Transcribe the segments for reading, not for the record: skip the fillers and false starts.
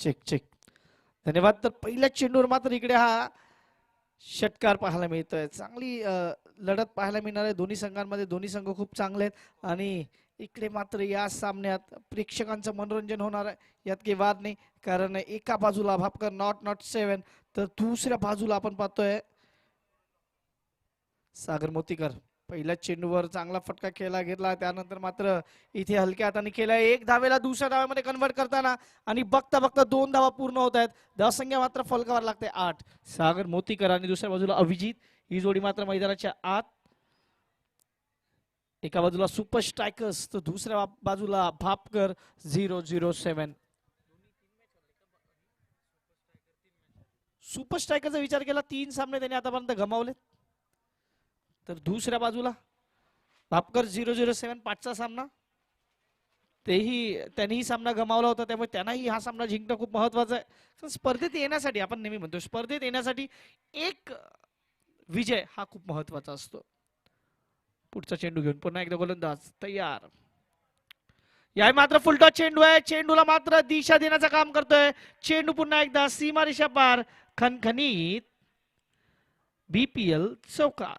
Check check. धन्यवाद. तर पहिल्या चेंडूवर मात्र इकडे हा षटकार पाहायला मिळतोय. चांगली लढत पाहायला मिळणार आहे दोन्ही संघांमध्ये. दोन्ही संघ खूप चांगले आहेत आणि इकडे मात्र या सामन्यात प्रेक्षकांचं मनोरंजन होणार आहे यात काही वाद नाही. कारण एका बाजूला भापकर नॉट 7 तर दुसऱ्या बाजूला आपण पाहतोय सागर मोतीकर. पहिल्या चेंडूवर चांगला फटका खेळला घेतला, त्यानंतर मात्र इथे हलक्या हाताने केला. एक धावेला दुसऱ्या धावेमध्ये कन्वर्ट करताना आणि बघता बघता 2 धावा पूर्ण होत आहेत. धावसंख्या मात्र फलकावर लागते 8. सागर मोतीकर आणि दुसऱ्या बाजूला अभिजित ही जोडी मात्र मैदानाच्या आत. एका बाजूला सुपर स्ट्रायकर्स तर दुसऱ्या बाजूला भापकर 007. सुपर स्ट्रायकरचा विचार केला 3 सामने त्यांनी आतापर्यंत गमावले. तर दुसऱ्या बाजूला भापकर 007 5चा सामना त्यांनीही सामना गमावला होता, त्यामुळे त्यांनाही हा सामना जिंकणं खूप महत्वाचं आहे. स्पर्धेत येण्यासाठी आपण नेहमी म्हणतो स्पर्धेत येण्यासाठी एक विजय हा खूप महत्वाचा असतो. पुढचा चेंडू घेऊन पुन्हा एकदा गोलंदाज तयार. या मात्र फुलटॉस चेंडू आहे. चेंडूला मात्र दिशा देण्याचं काम करतोय. चेंडू पुन्हा एकदा सीमा रेषा पार खणखणीत BPL चौकार.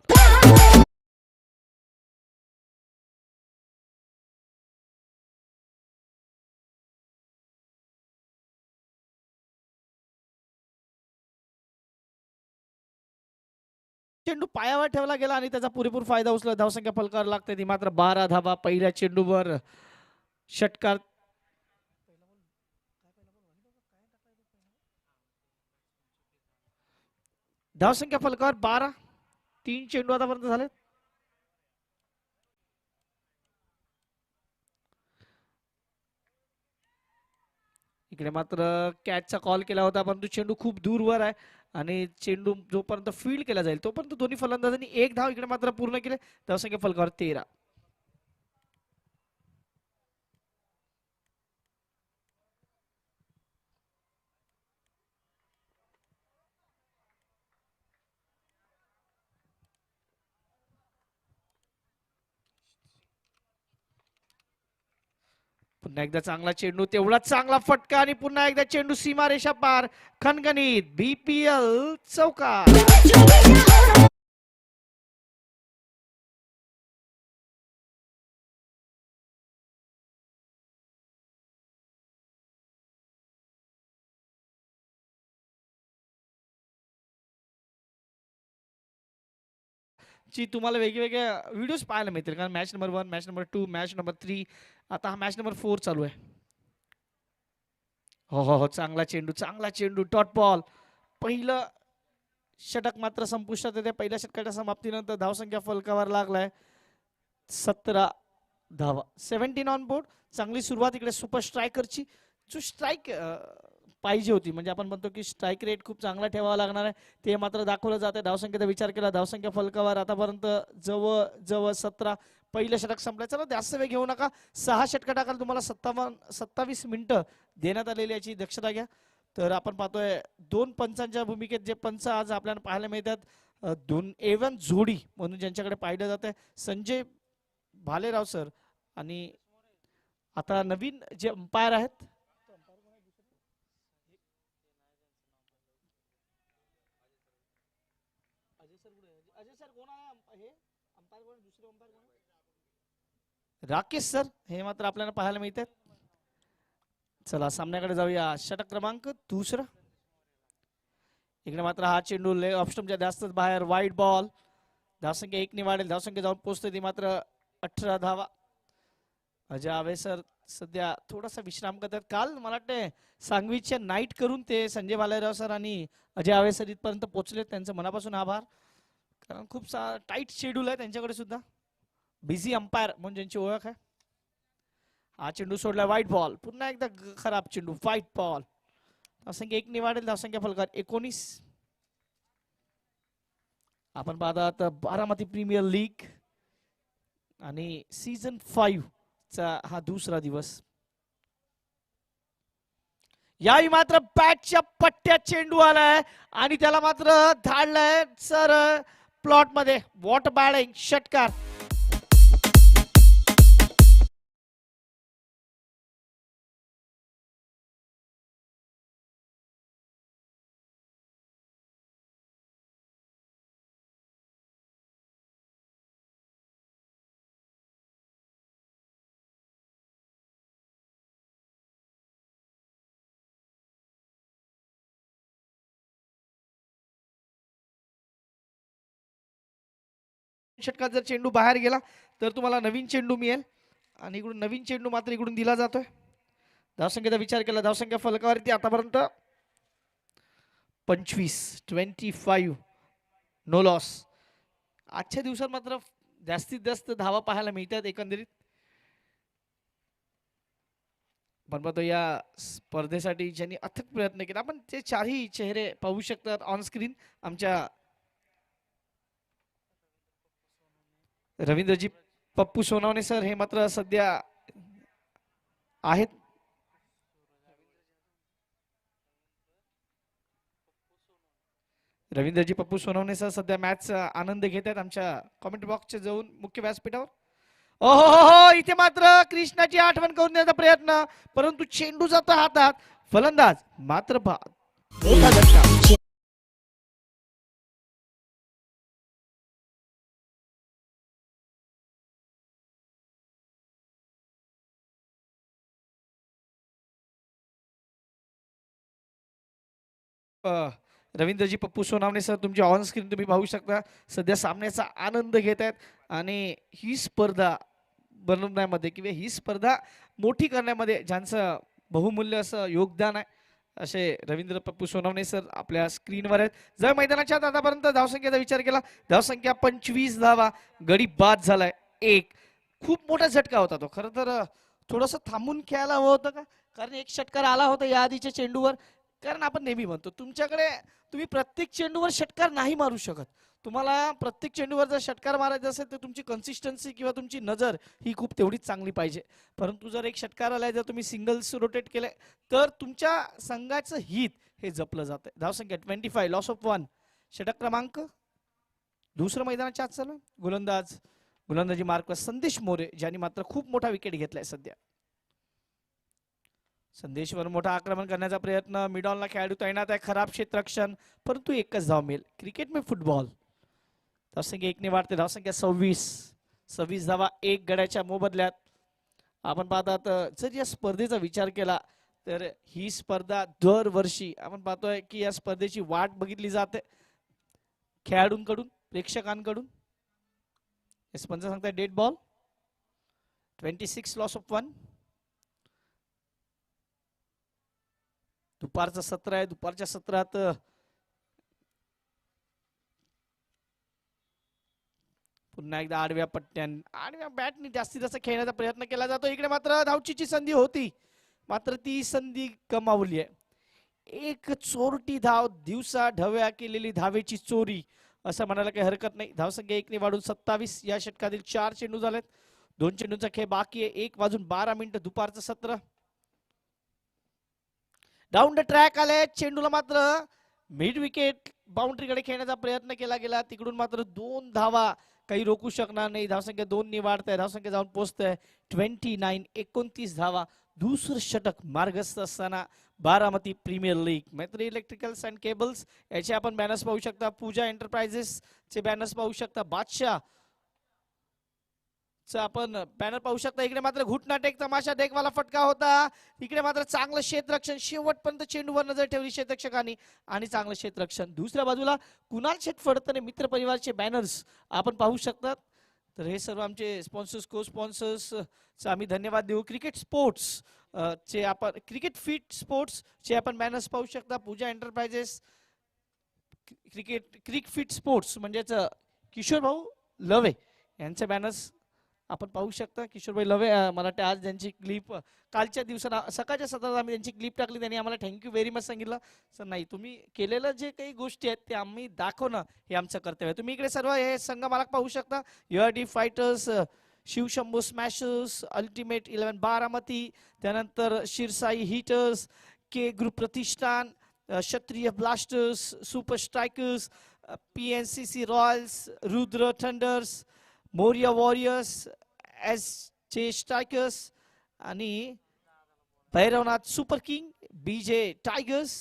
चेंडू पायावर ठेवला गेला आणि त्याचा पुरेपूर फायदा उचलला. धावसंख्या फलकावर लागते ती मात्र 12 धावा. पहिल्या चेंडूवर षटकार. धावसंख्या फलकावर 12. 3 चेंडू आतापर्यंत झाले. इकडे मात्र कॅचचा कॉल केला होता, परंतु चेंडू खूप दूरवर आहे आणि चेंडू जोपर्यंत फील्ड केला जाईल तोपर्यंत दोन्ही फलंदाजांनी 1 धाव इकडे मात्र पूर्ण केले. धावसंख्या फलकावर 13. पुन्हा एकदा चांगला चेंडू, तेवढा चांगला फटका आणि पुन्हा एकदा चेंडू सीमा रेषा पार खणखणीत BPL चौकार. ची तुम्हाला वेगवेगळ्या व्हिडिओज पाहायला मिळतील, कारण match number 1, match number 2, match number 3, आता हा मॅच नंबर 4 चालू आहे. हो हो हो, चांगला चेंडू डॉट बॉल. पहिलं षटक मात्र संपुष्टात येते. पहिल्या षटकाच्या समाप्तीनंतर धावसंख्या फलकावर लागलाय 17 धावा. 17 ऑन बोर्ड. चांगली सुरुवात इकडे सुपर स्ट्रायकरची. जो स्ट्राईक पाहिजे होती, म्हणजे आपण म्हणतो की स्ट्राईक रेट खूप चांगला ठेवावा लागणार आहे, ते मात्र दाखवलं जाते. धावसंख्येचा विचार केला, धावसंख्या फलकावर आतापर्यंत जवळ जवळ 17. पहिलं षटक संपलं. चला जास्त वेळ घेऊ नका. 6 षटकं टाकाल तुम्हाला 27 मिनिटं देण्यात आलेली याची दक्षता घ्या. तर आपण पाहतोय 2 पंचांच्या भूमिकेत जे पंच आज आपल्याला पाहायला मिळतात, 2 A1 जोडी म्हणून ज्यांच्याकडे पाहिलं जात आहे, संजय भालेराव सर आणि आता नवीन जे अंपायर आहेत राकेश सर, हे मात्र आपल्याला पाहायला मिळतात. चला सामन्याकडे जाऊया. षटक क्रमांक 2. इकडे मात्र हा चेंडू लेग ऑफ स्टंपच्या जास्तच बाहेर. Wide ball. धावसंख्या 1 ने वाढेल. धावसंख्या जाऊन पोहोचते ती मात्र 18 धावा. अजय आवे सर सध्या थोडासा विश्राम करतात. काल मला वाटते सांगवीच्या नाईट करून ते संजय भालेराव सर आणि अजय आवे सर इथपर्यंत पोहोचले. त्यांचं मनापासून आभार, कारण खूप टाईट शेड्यूल आहे त्यांच्याकडे सुद्धा. बिझी अंपायर म्हणून ज्यांची ओळख आहे. हा चेंडू सोडला. वाईट बॉल. पुन्हा एकदा खराब चेंडू. वाईट बॉल. धावसंख्या 1 ने वाढेल. धावसंख्या फलकावर 19. आपण पाहतात बारामती प्रीमियर लीग आणि सीझन 5 चा हा दुसरा दिवस. याही मात्र बॅटच्या पट्ट्यात चेंडू आलाय आणि त्याला मात्र धाडलाय सर प्लॉट मध्ये. वॉटर बॅटिंग षटकार. षटकात जर चेंडू बाहेर गेला तर तुम्हाला नवीन चेंडू मिळेल आणि इकडून नवीन चेंडू मात्र इकडून दिला जातोय. धावसंख्येचा विचार केला, धावसंख्या फलकावरती आतापर्यंत 25 नो लॉस. आजच्या दिवसात मात्र जास्तीत जास्त धावा पाहायला मिळतात एकंदरीत. पण पाहतो या स्पर्धेसाठी ज्यांनी अथक प्रयत्न केला, आपण ते चारही चेहरे पाहू शकतात ऑन स्क्रीन. आमच्या रवींद्रजी पप्पू सोनवणे सर हे मात्र सध्या आहेत. रवींद्रजी पप्पू सोनवणे सर सध्या मॅचचा आनंद घेत आहेत आमच्या कॉमेंट बॉक्सच्या जाऊन मुख्य व्यासपीठावर. हो इथे मात्र कृष्णाची आठवण करून देण्याचा प्रयत्न, परंतु चेंडू जातो हातात. फलंदाज मात्र मोठा झटका. रवींद्रजी पप्पू सोनावणे सर तुमची ऑन स्क्रीन तुम्ही पाहू शकता सध्या सामन्याचा आनंद घेत आहेत आणि ही स्पर्धा बनवण्यामध्ये किंवा ही स्पर्धा मोठी करण्यामध्ये ज्यांचं बहुमूल्य असं योगदान आहे असे रवींद्र पप्पू सोनवणे सर आपल्या स्क्रीनवर आहेत. जर मैदानाच्या आतापर्यंत धावसंख्येचा विचार केला, धावसंख्या 25 धावा, गडी बाद झालाय एक. खूप मोठा झटका होता तो. खरं तर थोडंसं थांबून खेळायला हवं होतं का, कारण एक षटकार आला होता या आधीच्या चेंडूवर. कारण आपण नेहमी म्हणतो तुमच्याकडे तुम्ही प्रत्येक चेंडूवर षटकार नाही मारू शकत. तुम्हाला प्रत्येक चेंडूवर जर षटकार मारायचा असेल तर तुमची कन्सिस्टन्सी किंवा तुमची नजर ही खूप तेवढीच चांगली पाहिजे. परंतु जर एक षटकार आलाय, जर तुम्ही सिंगल्स रोटेट केले तर तुमच्या संघाचं हित हे जपलं जातं. धावसंख्या 25 लॉस ऑफ 1. षटक क्रमांक दुसरं मैदानाच्या आत चालू. गोलंदाजी मार्कवर संदेश मोरे ज्यांनी मात्र खूप मोठा विकेट घेतलाय सध्या. संदेशवर मोठा आक्रमण करण्याचा प्रयत्न, मिडॉनला खेळाडू तैनात आहे, खराब क्षेत्ररक्षण, परंतु एकच धाव मिळेल. क्रिकेट में फुटबॉल. धावसंख्या 1 ने वाढते, धावसंख्या 26 धावा 1 गड्याच्या मोबदल्यात. आपण पाहतात जर या स्पर्धेचा विचार केला तर ही स्पर्धा दरवर्षी आपण पाहतोय की या स्पर्धेची वाट बघितली जाते खेळाडूंकडून, प्रेक्षकांकडून. स्पंज सांगताय डेड बॉल. 26 loss of 1. दुपारचं सत्र आहे. दुपारच्या सत्रात पुन्हा एकदा आडव्या बॅटनी जास्तीत जास्त खेळण्याचा प्रयत्न केला जातो. इकडे मात्र धावचीची संधी होती, मात्र ती संधी गमावली आहे. एक चोरटी धाव, दिवसा ढवळ्या केलेली धावेची चोरी असं म्हणायला काही हरकत नाही. धावसंख्या 1 ने वाढून 27. या षटकातील 4 चेंडू झालेत, 2 चेंडूंचा खेळ बाकी आहे. 1:12 दुपारचं सत्र. डाऊन द ट्रॅक आले. चेंडूला मात्र मिड विकेट बाउंड्रीकडे खेळण्याचा प्रयत्न केला गेला, तिकडून मात्र 2 धावा काही रोखू शकणार नाही. धावसंख्या 2 ने वाढते, धावसंख्या जाऊन पोहोचते 29 धावा. दुसरं षटक मार्गस्थ असताना बारामती प्रीमियर लीग. मैत्री इलेक्ट्रिकल्स अँड केबल्स याचे आपण बॅनर्स पाहू शकता, पूजा एंटरप्राइजेस चे बॅनर्स पाहू शकता, बादशाह आपण बॅनर पाहू शकता. इकडे मात्र घुटना टेक तमाशा देखवाला फटका होता. इकडे मात्र चांगलं क्षेत्ररक्षण, शेवटपर्यंत चेंडूवर नजर ठेवली क्षेत्ररक्षकांनी आणि चांगलं क्षेत्ररक्षण. दुसऱ्या बाजूला कुणाल शेठ फडतरे मित्र परिवारचे बॅनर्स आपण पाहू शकतात. तर हे सर्व आमचे स्पॉन्सर्स, को स्पॉन्सर्स आम्ही धन्यवाद देऊ. क्रिकेट स्पोर्ट्स चे आपण क्रिकेट फिट स्पोर्ट्स चे आपण बॅनर्स पाहू शकता. पूजा एंटरप्राइजेस, क्रिक फिट स्पोर्ट्स म्हणजेच किशोर भाऊ लवे यांचे बॅनर्स आपण पाहू शकता. किशोरभाई लवे मला वाटतं आज त्यांची क्लिप कालच्या दिवसात सकाळच्या सत्रात आम्ही त्यांची क्लिप टाकली, त्यांनी आम्हाला थँक्यू व्हेरी मच सांगितलं. सर नाही, तुम्ही केलेलं जे काही गोष्टी आहेत ते आम्ही दाखवणं हे आमचं कर्तव्य आहे. तुम्ही इकडे सर्व हे संघ मालक पाहू शकता. URD fighters, Shivshambhu smashers, ultimate 11 Baramati, त्यानंतर Shirsai hitters, K group Pratishthan, Kshatriya blasters, super strikers, PNCC royals, Rudra thunders, Moriya warriors, SJ strikers आणि Bhairavnath super king, BJ tigers.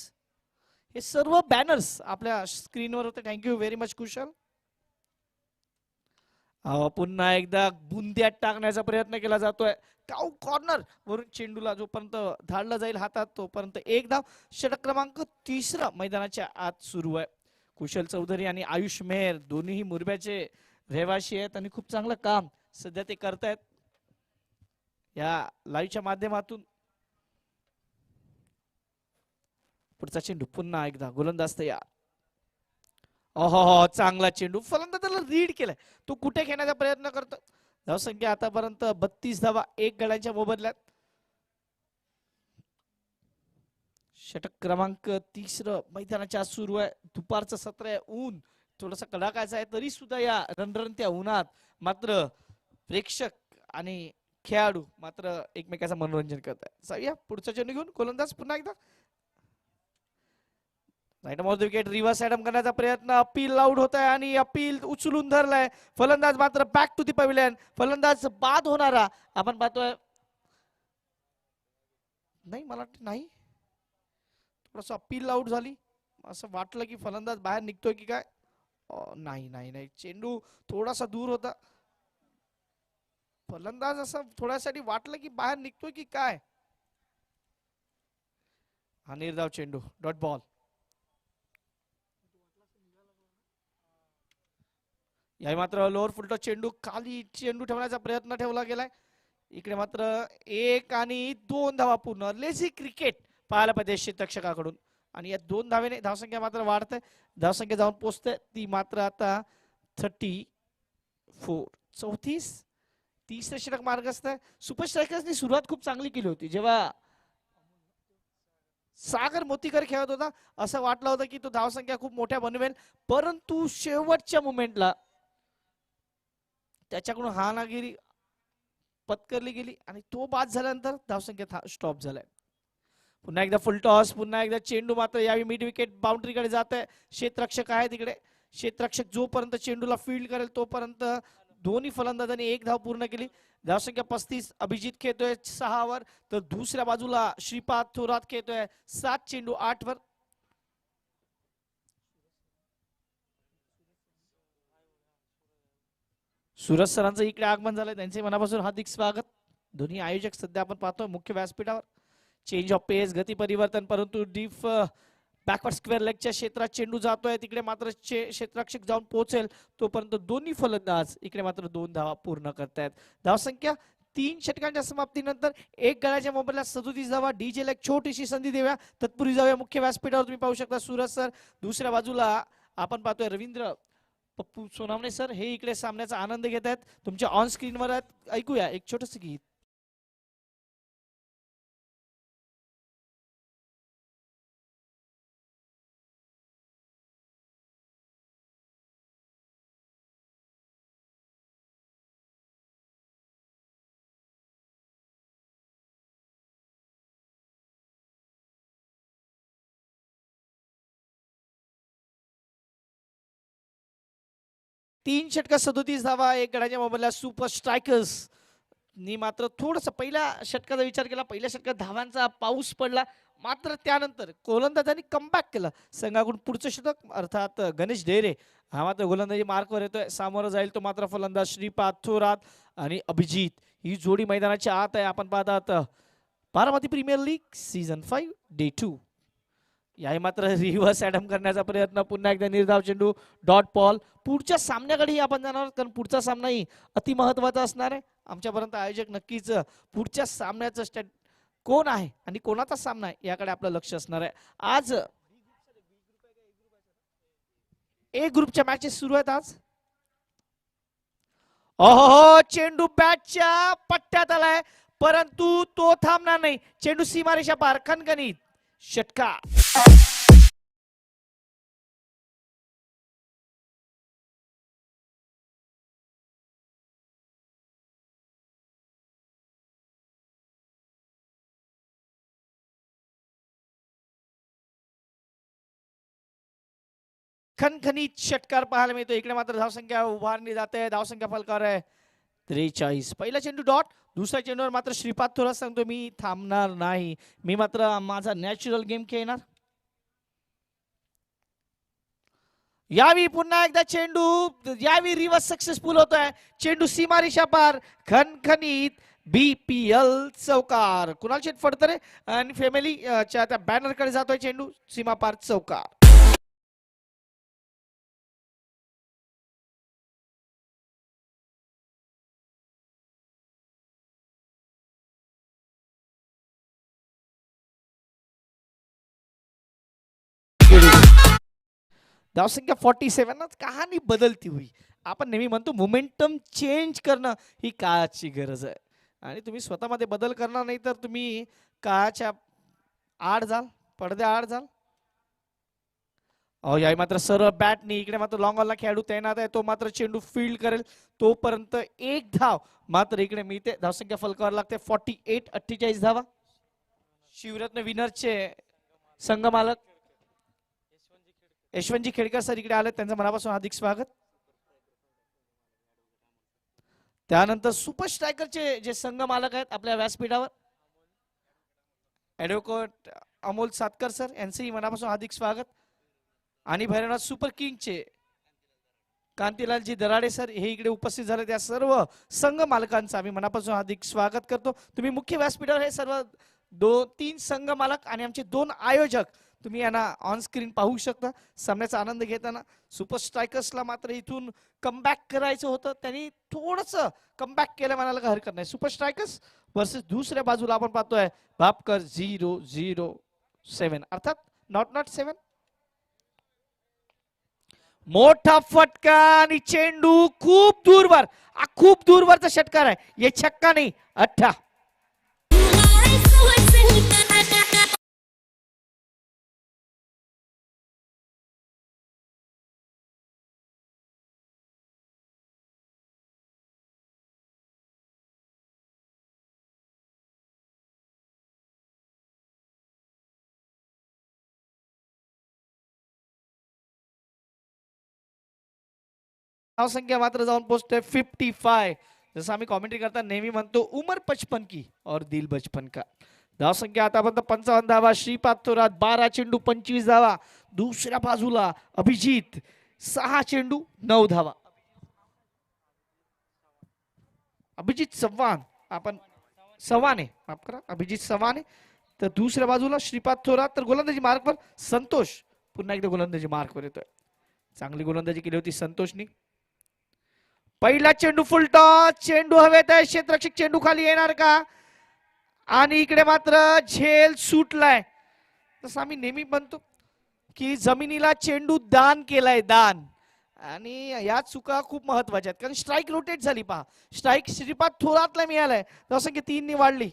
हे सर्व बॅनर्स आपल्या स्क्रीनवर होते. Thank you very much Kushal. पुन्हा एकदा बुंद्यात टाकण्याचा प्रयत्न केला जातोय. काऊ कॉर्नर वरून चेंडूला जोपर्यंत धाडला जाईल हातात तोपर्यंत 1 धाव. षटक क्रमांक 3 मैदानाच्या आत सुरू आहे. कुशल चौधरी आणि आयुष मेहर दोन्ही मुरब्याचे रहिवाशी आहेत आणि खूप चांगलं काम सध्या ते करतायत या लाईव्हच्या माध्यमातून. पुढचा चेंडू पुन्हा एकदा गोलंदाज तयार. हो चांगला चेंडू, फलंदाजाला रीड केलाय, तो कुठे घेण्याचा प्रयत्न करतो. धावसंख्या आतापर्यंत 32 धावा 1 गड्यांच्या मोबदल्यात. षटक क्रमांक 30 मैदानाच्या आज सुरू आहे. दुपारचं सत्र आहे, ऊन थोडासा कडाकाचा आहे, तरी सुद्धा या रणरणत्या उन्हात मात्र प्रेक्षक आणि खेळाडू मात्र एकमेकाचं मनोरंजन करत आहेत. जाऊया पुढचा चेंडू घेऊन. गोलंदाज पुन्हा एकदा right of the wicket, reverse ॲडम करण्याचा प्रयत्न, अपील आउट होत आहे आणि अपील उचलून धरलाय. फलंदाज मात्र बॅक टू दी पवेलियन. फलंदाज बाद होणारा आपण पाहतोय. नाही मला वाटतं नाही, थोडस अपील आउट झाली असं वाटलं की फलंदाज बाहेर निघतोय की काय. नाही नाही नाही, चेंडू थोडासा दूर होता. फलंदाज असं थोड्यासाठी वाटलं की बाहेर निघतोय की काय. हा निर्धाव चेंडू, डॉट बॉल. या मात्र लोअर फुलटॉस चेंडू, खाली चेंडू ठेवण्याचा प्रयत्न ठेवला गेलाय. इकडे मात्र 1 आणि 2 धावा पूर्ण. लेझी क्रिकेट पाहायला पाहिजे क्षेत्ररक्षकाकडून आणि या 2 धावेने धावसंख्या मात्र वाढते. धावसंख्या जाऊन पोहोचते ती मात्र आता 34. 30 षटक मार्गस्थ आहे. सुपर स्ट्रायकर्सनी सुरुवात खूप चांगली केली होती. जेव्हा सागर मोतीकर खेळत होता असं वाटलं होतं की तो धावसंख्या खूप मोठ्या बनवेल, परंतु शेवटच्या मोमेंटला त्याच्याकडून हानागिरी पत्करली गेली आणि तो बाद झाल्यानंतर धावसंख्या स्टॉप झालाय. पुन्हा एकदा फुल टॉस, पुन्हा एकदा चेंडू मात्र यावेळी मिड विकेट बाउंड्रीकडे जात आहे. क्षेत्ररक्षक आहे तिकडे. क्षेत्ररक्षक जोपर्यंत चेंडूला फील्ड करेल तोपर्यंत दोन्ही फलंदाजांनी 1 धाव पूर्ण केली. धावसंख्या 35. अभिजित खेळतोय 6 वर, तर दुसऱ्या बाजूला श्रीपाद थोरात खेळतोय 7 चेंडू 8 वर. सूरज सरांचं इकडे आगमन झालंय, त्यांचे मनापासून हार्दिक स्वागत. दोन्ही आयोजक सध्या आपण पाहतोय मुख्य व्यासपीठावर. चेंज ऑफ पेस, गती परिवर्तन, परंतु डीप बॅकवर्ड स्क्वेअर लेगच्या क्षेत्रात चेंडू जातोय. तिकडे मात्र क्षेत्ररक्षक जाऊन पोहोचेल तोपर्यंत दोन्ही फलंदाज इकडे मात्र 2 धावा पूर्ण करतायत. धावसंख्या 3 षटकांच्या समाप्तीनंतर 1 गड्याच्या मोबदल्यात 37 धावा. डीजेला एक छोटीशी संधी देऊया, तत्पूर्वी जाऊया मुख्य व्यासपीठावर. तुम्ही पाहू शकता सूरज सर, दुसऱ्या बाजूला आपण पाहतोय रवींद्र पप्पू सोनावणे सर, हे इकडे सामन्याचा आनंद घेत आहेत. तुमच्या ऑन स्क्रीनवर आहेत. ऐकूया एक छोटस गीत. तीन षटक 37 धावा 1 गड्याच्या मोबदल्यात सुपर स्ट्रायकर्स नी मात्र थोडस पहिल्या षटकाचा विचार केला. पहिल्या षटकात धावांचा पाऊस पडला, मात्र त्यानंतर गोलंदाजांनी कमबॅक केलं. संघाकडून पुढचं षटक अर्थात गणेश ढेरे हा मात्र गोलंदाजी मार्कवर येतोय. सामोरं जाईल तो मात्र फलंदाज श्रीपाद थोरात आणि अभिजित. ही जोडी मैदानाच्या आत आहे. आपण पाहतात Baramati premier league season 5 day 2. याही मात्र रिव्हर्स ॲडम करण्याचा प्रयत्न. पुन्हा एकदा निर्धाव चेंडू, डॉट बॉल. पुढच्या सामन्याकडेही आपण जाणार आहोत, कारण पुढचा सामनाही अति महत्वाचा असणार आहे. आमच्यापर्यंत आयोजक नक्कीच पुढच्या सामन्याचं कोण आहे आणि कोणाचा सामना आहे याकडे आपलं लक्ष असणार आहे. आज ए ग्रुपच्या मॅचेस सुरू आहेत आज. ओहो, चेंडू बॅटच्या पट्ट्यात आलाय, परंतु तो थांबणार नाही. चेंडू सीमारेषा पार, खणखणीत षटकार. खणखणीत षटकार पाहायला मिळतो. इकडे मात्र धावसंख्या उभारली जाते. धावसंख्या फलकार आहे 43. पहिला चेंडू डॉट. दुसऱ्या चेंडूवर मात्र श्रीपाद थोरात सांगतो मी थांबणार नाही, मी मात्र माझा नॅचरल गेम खेळणार. यावी पुन्हा एकदा चेंडू, यावी रिव्हर्स सक्सेसफुल होतोय. चेंडू सीमारेषा पार, खणखणीत BPL चौकार. कुणाल शेट फडतरे आणि फॅमिली च्या त्या बॅनरकडे जातोय चेंडू, सीमा पार चौकार. धावसंख्या 47. कहाणी बदलती हुई. आपण नेहमी म्हणतो मोमेंटम चेंज करणं ही काळाची गरज आहे आणि तुम्ही स्वतःमध्ये बदल करणार नाही तर तुम्ही काळाच्या आड जाल, पडद्या आड जाल. या मात्र सरळ बॅटनी इकडे मात्र लॉंग ऑनला खेळाडू तैनात आहे. तो मात्र चेंडू फील्ड करेल तोपर्यंत एक धाव मात्र इकडे मिळते. धावसंख्या फलकावर लागते 48-48 धावा. शिवरत्न विनरचे संघ मालक यशवंतजी खेडकर सर इकडे आले, त्यांचं मनापासून हार्दिक स्वागत. त्यानंतर सुपर स्ट्रायकरचे जे संघ मालक आहेत आपल्या व्यासपीठावर ऍडव्होकेट अमोल सातकर सर यांचंही मनापासून हार्दिक स्वागत. आणि भैरवनाथ सुपर किंगचे कांतीलालजी दराडे सर हे इकडे उपस्थित झाले. त्या सर्व संघ मालकांचं आम्ही मनापासून हार्दिक स्वागत करतो. तुम्ही मुख्य व्यासपीठावर हे सर्व 2-3 संघ मालक आणि आमचे 2 आयोजक तुम्ही यांना ऑन स्क्रीन पाहू शकता. सामन्याचा आनंद घेताना सुपर स्ट्रायकर्सला मात्र इथून कमबॅक करायचं होतं, त्यांनी थोडंसं कमबॅक केलं म्हणायला काही हरकत नाही. सुपर स्ट्रायकर्स वर्सेस दुसऱ्या बाजूला आपण पाहतोय भापकर 007 अर्थात नॉट 7. मोठा फटका आणि चेंडू खूप दूरवरचा षटकार आहे. हे छक्का नाही, 8. धावसंख्या मात्र जाऊन पोहोचते 55. जसं आम्ही कॉमेंट्री करता नेहमी म्हणतो उमर 55 की और दिल बचपन का. धावसंख्या आतापर्यंत 55 धावा. श्रीपाद थोरात 12 चेंडू 25 धावा. दुसऱ्या बाजूला अभिजित 6 चेंडू 9 धावा. अभिजित चव्हाण माफ करा अभिजित चव्हाण. तर दुसऱ्या बाजूला श्रीपाद थोरात. तर गोलंदाजी मार्कवर संतोष पुन्हा एकदा गोलंदाजी मार्कवर येतोय. चांगली गोलंदाजी केली होती संतोषनी. पहिला चेंडू फुल टॉस. चेंडू हवेत आहे. क्षेत्ररक्षक चेंडू खाली येणार का? आणि इकडे मात्र झेल सुटलाय. तसं आम्ही नेहमी म्हणतो की जमिनीला चेंडू दान केलाय, दान. आणि या चुका खूप महत्वाच्या आहेत कारण स्ट्राईक रोटेट झाली. पहा स्ट्राईक श्रीपाद थोरातला मिळालाय, धावसंख्या 3 ने वाढली.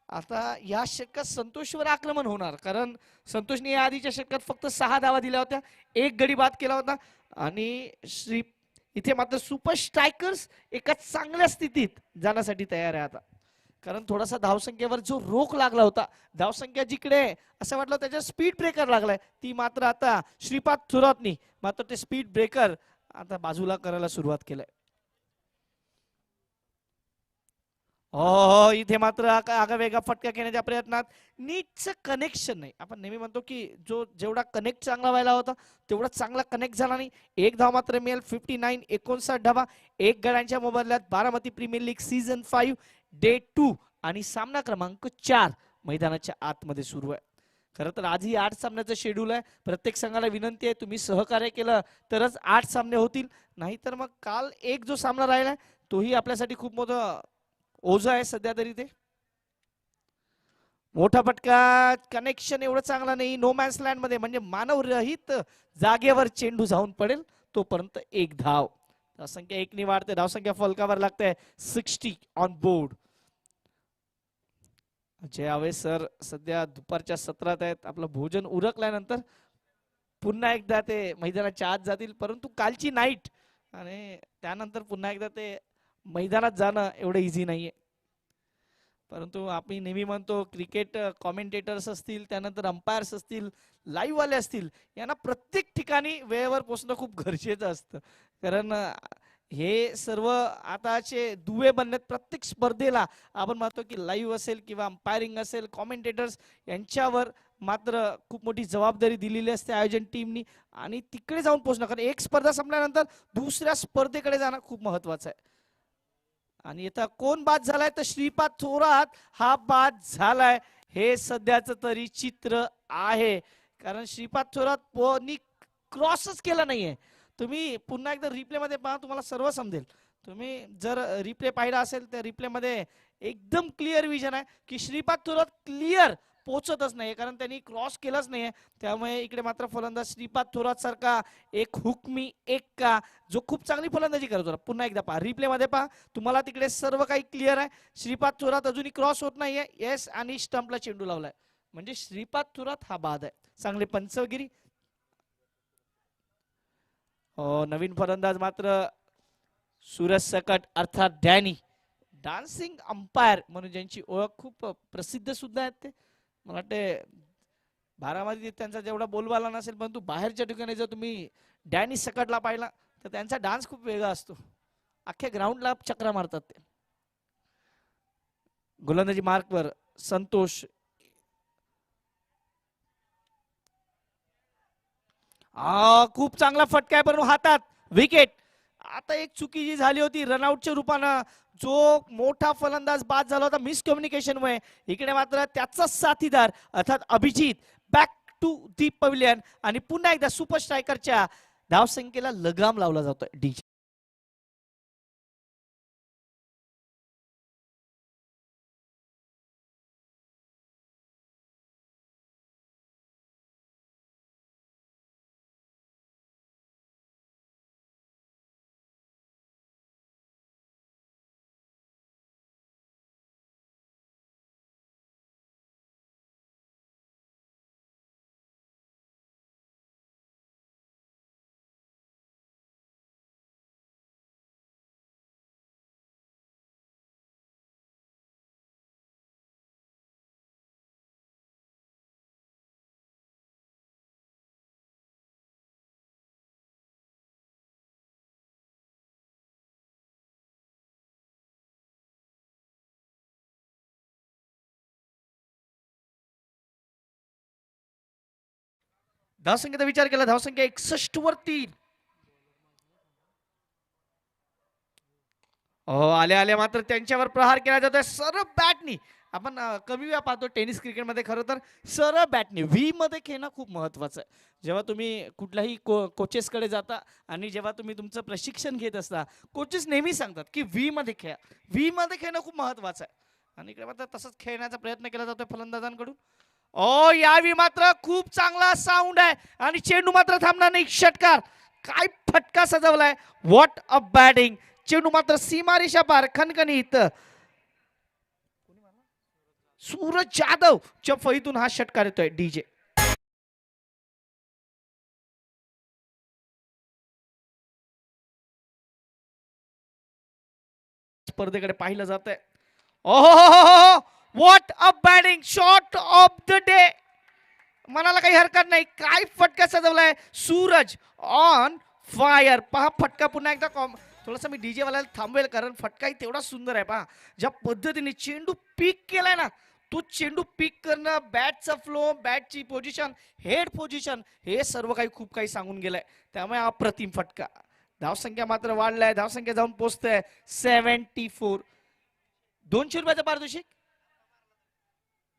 आता या षटकात संतोषवर आक्रमण होणार कारण संतोषने या आधीच्या षटकात फक्त 6 धावा दिल्या होत्या, 1 गडी बाद केला होता. आणि इथे मात्र सुपर स्ट्रायकर्स एका चांगल्या स्थितीत जाण्यासाठी तयार आहे आता कारण थोडासा धावसंख्येवर जो रोख लागला होता, धावसंख्या जिकडे असं वाटलं त्याच्या स्पीड ब्रेकर लागलाय, ती मात्र आता श्रीपाद थोरातनी मात्र ते स्पीड ब्रेकर आता बाजूला करायला सुरुवात केलंय. इथे मात्र आगवेगा फटका घेण्याच्या प्रयत्नात नीटचं कनेक्शन नाही. आपण नेहमी म्हणतो की जेवढा कनेक्ट चांगला व्हायला होता तेवढा चांगला कनेक्ट झाला नाही. 1 धाव मात्र मिळेल. 59 59 धावा 1 गड्यांच्या मोबदल्यात. Baramati premier league season 5 day 2 आणि सामना क्रमांक 4 मैदानाच्या आतमध्ये सुरू आहे. खरं तर आजही 8 सामन्याचं शेड्यूल आहे. प्रत्येक संघाला विनंती आहे तुम्ही सहकार्य केलं तरच 8 सामने होतील, नाहीतर मग काल एक जो सामना राहिलाय तोही आपल्यासाठी खूप मोठं ओझं आहे सध्या तरी. ते मोठा फटका. कनेक्शन एवढं चांगला नाही. नो मॅन्स लँड मध्ये म्हणजे मानवरहित जागेवर चेंडू जाऊन पडेल तोपर्यंत 1 धाव. धावसंख्या 1 ने वाढते. धावसंख्या फलकावर लागते 60 ऑन बोर्ड. अजय आवे सर सध्या दुपारच्या सत्रात आहेत. आपलं भोजन उरकल्यानंतर पुन्हा एकदा ते मैदानाच्या आत जातील, परंतु कालची नाईट आणि त्यानंतर पुन्हा एकदा ते मैदानात जाणं एवढं इझी नाहीये. परंतु आपण नेहमी म्हणतो क्रिकेट कॉमेंटेटर्स असतील, त्यानंतर अंपायर्स असतील, लाईव्ह वाले असतील, यांना प्रत्येक ठिकाणी वेळेवर पोहोचणं खूप गरजेचं असतं कारण हे सर्व आताचे दुवे बनलेत. प्रत्येक स्पर्धेला आपण म्हणतो की लाईव्ह असेल किंवा अंपायरिंग असेल, कॉमेंटेटर्स यांच्यावर मात्र खूप मोठी जबाबदारी दिलेली असते आयोजन टीमनी आणि तिकडे जाऊन पोहोचणं कारण एक स्पर्धा संपल्यानंतर दुसऱ्या स्पर्धेकडे जाणं खूप महत्वाचं आहे. आणि आता कोण बाद झालाय तर श्रीपाद थोरात हा बाद झालाय हे सध्याचं तरी चित्र आहे कारण श्रीपाद थोरात क्रॉसच केला नाहीये. तुम्ही पुन्हा एकदा रिप्ले मध्ये पहा, तुम्हाला सर्व समजेल. तुम्ही जर रिप्ले पाहिला असेल तर रिप्ले मध्ये एकदम क्लिअर विजन आहे की श्रीपाद थोरात क्लिअर पोचतच नाही कारण त्यांनी क्रॉस केलंच नाहीये. त्यामुळे इकडे मात्र फलंदाज श्रीपाद थोरात सारखा एक हुकमी एक का जो खूप चांगली फलंदाजी करत होता. पुन्हा एकदा पहा, रिप्ले मध्ये पहा, तुम्हाला तिकडे सर्व काही क्लिअर आहे. श्रीपाद थोरात अजूनही क्रॉस होत नाहीये. येस, आणि स्टंपला चेंडू लावलाय म्हणजे श्रीपाद थोरात हा बाद आहे. चांगले पंचगिरी. नवीन फलंदाज मात्र सूरज सकट अर्थात डॅनी, डान्सिंग अंपायर म्हणून ज्यांची ओळख खूप प्रसिद्ध सुद्धा आहेत. ते मला वाटते बारामतीत त्यांचा जेवढा बोलबाला नसेल, परंतु बाहेरच्या ठिकाणी जर तुम्ही डॅनी सकटला पाहिला तर त्यांचा डान्स खूप वेगळा असतो. अख्ख्या ग्राउंडला चक्रा मारतात ते. गोलंदाजी मार्कवर संतोष. खूप चांगला फटका आहे पण हातात विकेट. आता एक चुकी जी झाली होती रनआउटच्या रूपानं, जो मोठा फलंदाज बाद झाला होता मिसकम्युनिकेशन मुळे. इकडे मात्र त्याचा साथीदार अर्थात Abhijit back to the pavilion आणि पुन्हा एकदा सुपर स्ट्रायकरच्या धावसंख्येला लगाम लावला जातोय. डी धावसंख्येचा विचार केला, धावसंख्या 61 वरती. आले आले मात्र त्यांच्यावर प्रहार केला जातोय सरळ बॅटनी. आपण कमी वेळा पाहतो टेनिस क्रिकेटमध्ये. खरं तर सरळ बॅटनी व्ही मध्ये खेळणं खूप महत्वाचं आहे. जेव्हा तुम्ही कुठल्याही कोचेसकडे जाता आणि जेव्हा तुम्ही तुमचं प्रशिक्षण घेत असता, कोचेस नेहमी सांगतात की व्ही मध्ये खेळा, व्ही मध्ये खेळणं खूप महत्वाचं आहे. आणि इकडे मात्र तसंच खेळण्याचा प्रयत्न केला जातोय फलंदाजांकडून. यावी मात्र खूप चांगला साऊंड आहे आणि चेंडू मात्र थांबणार नाही. षटकार, काय फटका सजवलाय, व्हॉट अ बॅटिंग. चेंडू मात्र सीमारेषा पार खणखणीत. सूरज जाधव च्या फळीतून हा षटकार येतोय. डीजे स्पर्धेकडे पाहिलं जात आहे. ओहो, what a batting, shot of the day म्हणाला काही हरकत नाही. काय फटका सजवलाय, सूरज ऑन फायर. पहा फटका पुन्हा एकदा. थोडासा मी डीजे वाला थांबवेल कारण फटकाही तेवढा सुंदर आहे. पहा ज्या पद्धतीने चेंडू पीक केलाय ना, तो चेंडू पीक करणं, बॅटचा फ्लो, बॅटची पोझिशन, हेड पोझिशन, हे सर्व काही खूप काही सांगून गेलंय. त्यामुळे अप्रतिम फटका. धावसंख्या मात्र वाढलाय, धावसंख्या जाऊन पोहोचतंय 74. 200 रुपयाचं पारितोषिक.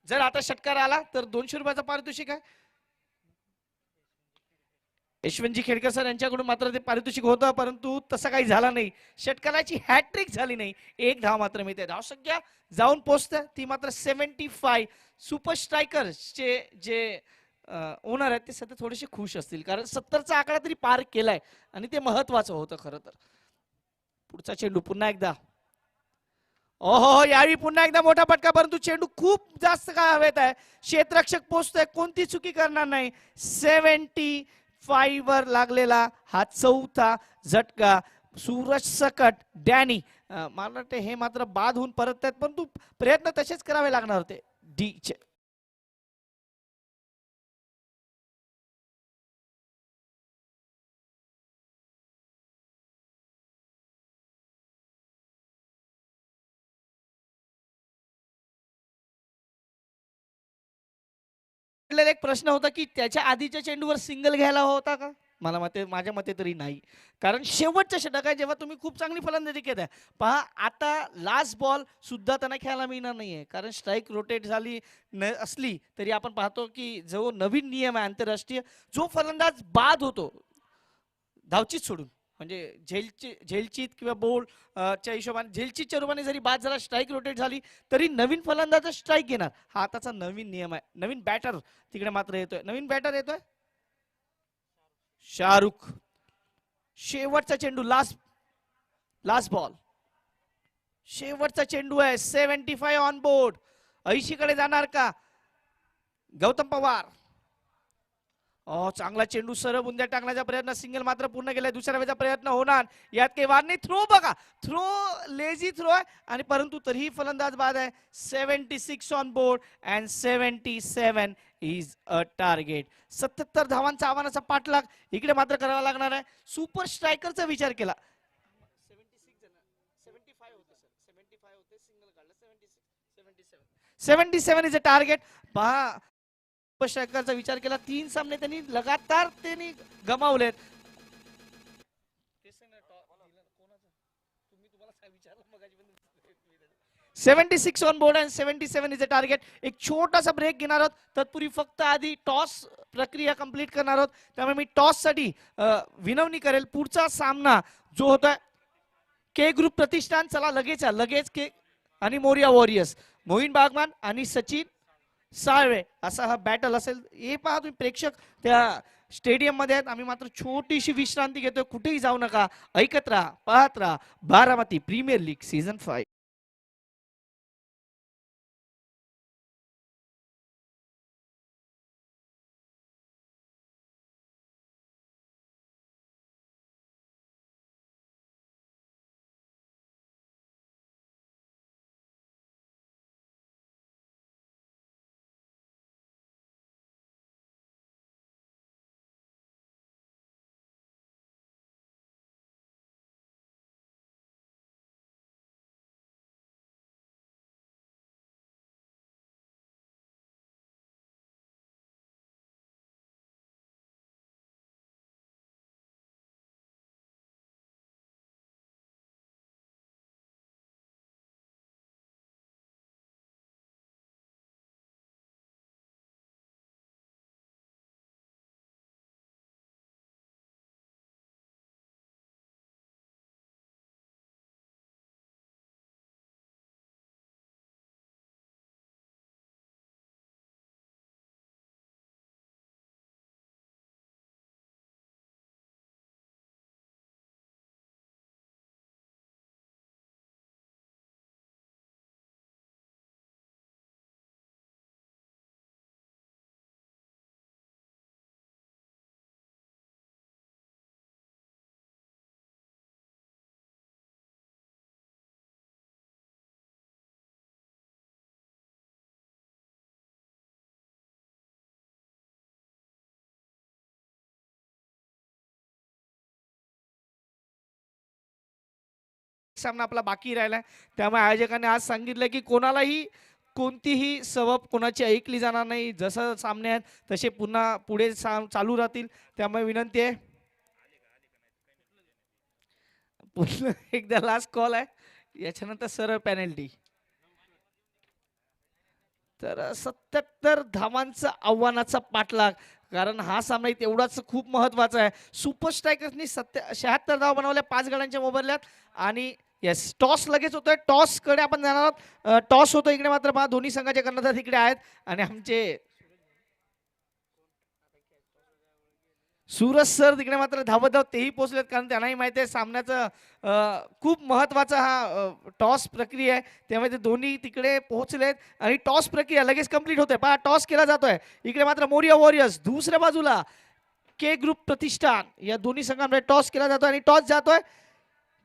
जर आता षटकार आला तर 200 रुपयाचं पारितोषिक आहे. यशवंतजी खेडकर सर यांच्याकडून मात्र ते पारितोषिक होतं, परंतु तसं काही झालं नाही. षटकाराची हॅट्रिक झाली नाही. एक धाव मात्र मिळते. धावसंख्या जाऊन पोहोचते ती मात्र 75. सुपर स्ट्रायकर्सचे जे ओनर आहेत ते सध्या थोडेसे खुश असतील कारण 70चा आकडा तरी पार केलाय आणि ते महत्वाचं होतं खरं तर. पुढचा चेंडू पुन्हा एकदा. यावेळी पुन्हा एकदा मोठा फटका, परंतु चेंडू खूप जास्त काळ हवेत आहे. क्षेत्ररक्षक पोहोचतोय, कोणती चुकी करणार नाही. 75 वर लागलेला हा चौथा झटका. सूरज सकट, डॅनी, मला वाटतं हे मात्र बाद होऊन परत आहेत, परंतु प्रयत्न तसेच करावे लागणार होते डी चे. एक प्रश्न होता की त्याच्या आधीच्या चेंडूवर सिंगल घ्यायला होता का. मला माझ्या मते तरी नाही, कारण शेवटच्या षटक आहे जेव्हा तुम्ही खूप चांगली फलंदाजी केली आहे. पहा आता लास्ट बॉल सुद्धा त्यांना खेळायला मिळणार नाहीये कारण स्ट्राईक रोटेट झाली असली तरी आपण पाहतो की जो नवीन नियम आहे आंतरराष्ट्रीय, जो फलंदाज बाद होतो धावचीच सोडून, म्हणजे झेलचीत किंवा बोल्ड च्या हिशोबाने झेलचीतच्या रूपाने जरी बाद झाला, स्ट्राईक रोटेट झाली तरी नवीन फलंदाज स्ट्राईक घेणार. हा आताचा नवीन नियम आहे. नवीन बॅटर तिकडे मात्र येतोय. नवीन बॅटर येतोय शाहरुख. शेवटचा चेंडू, लास्ट बॉल. शेवटचा चेंडू आहे. 75 ऑन बोर्ड. 80 कडे जाणार का गौतम पवार? चांगला चेंडू सरळ बुंद्या टाकण्याचा प्रयत्न, सिंगल मात्र पूर्ण केलाय. दुसऱ्या वेळेचा प्रयत्न होणार, यात काही वाद नाही. थ्रो बघा, थ्रो लेझी थ्रो आहे आणि परंतु तरीही फलंदाज बाद आहे. 76 on board and 77 is a target. 77 धावांचा आव्हानाचा पाठलाग इकडे मात्र करावा लागणार आहे. सुपर स्ट्रायकरचा विचार केला. 77 इज अ टार्गेट. पहा, स्ट्रायकरचा विचार केला. 3 सामने त्यांनी लगातार गमावलेत. 76 on board and 77 is a target. एक छोटासा ब्रेक घेणार आहोत. तत्पूर्वी फक्त आधी टॉस प्रक्रिया कंप्लीट करणार आहोत. त्यामुळे मी टॉस साठी विनवणी करेल. पुढचा सामना जो होता के ग्रुप प्रतिष्ठान, चला लगेच के आणि मोरिया वॉरियर्स, मोहीन बागवान आणि सचिन साळवे असा हा बॅटल असेल. हे पहा तुम्ही प्रेक्षक त्या स्टेडियम मध्ये आहेत. आम्ही मात्र छोटीशी विश्रांती घेतोय. कुठेही जाऊ नका, ऐकत राहा, पाहत राहा बारामती प्रीमियर लीग सीझन 5. सामना आपला बाकी राहिलाय. त्यामुळे आयोजकांनी आज सांगितलं की कोणालाही कोणतीही सबब कोणाची ऐकली जाणार नाही. जसं सामने आहेत तसे पुन्हा पुढे चालू राहतील. त्यामुळे विनंती आहे, पुन्हा एकदा लास्ट कॉल आहे, याच्यानंतर सरळ पेनल्टी. तर 77 धावांचा आव्हानाचा पाठलाग, कारण हा सामना तेवढाच खूप महत्वाचा आहे. सुपर स्ट्रायकर्सनी 76 धावा बनवल्या 5 गड्यांच्या मोबदल्यात. आणि येस, टॉस लगेच होतोय. टॉस कडे आपण जाणार आहोत. टॉस होतो इकडे मात्र पहा, दोन्ही संघाचे कर्णधार तिकडे आहेत आणि आमचे सूरज सर तिकडे मात्र धावत तेही पोहोचलेत, कारण त्यांनाही माहिती आहे सामन्याचं खूप महत्वाचा हा टॉस प्रक्रिया आहे. त्यामुळे ते दोन्ही तिकडे पोहोचलेत आणि टॉस प्रक्रिया लगेच कंप्लीट होते. पहा, टॉस केला जातोय. इकडे मात्र मोरिया वॉरियर्स, दुसऱ्या बाजूला के ग्रुप प्रतिष्ठान, या दोन्ही संघांमध्ये टॉस केला जातोय आणि टॉस जातोय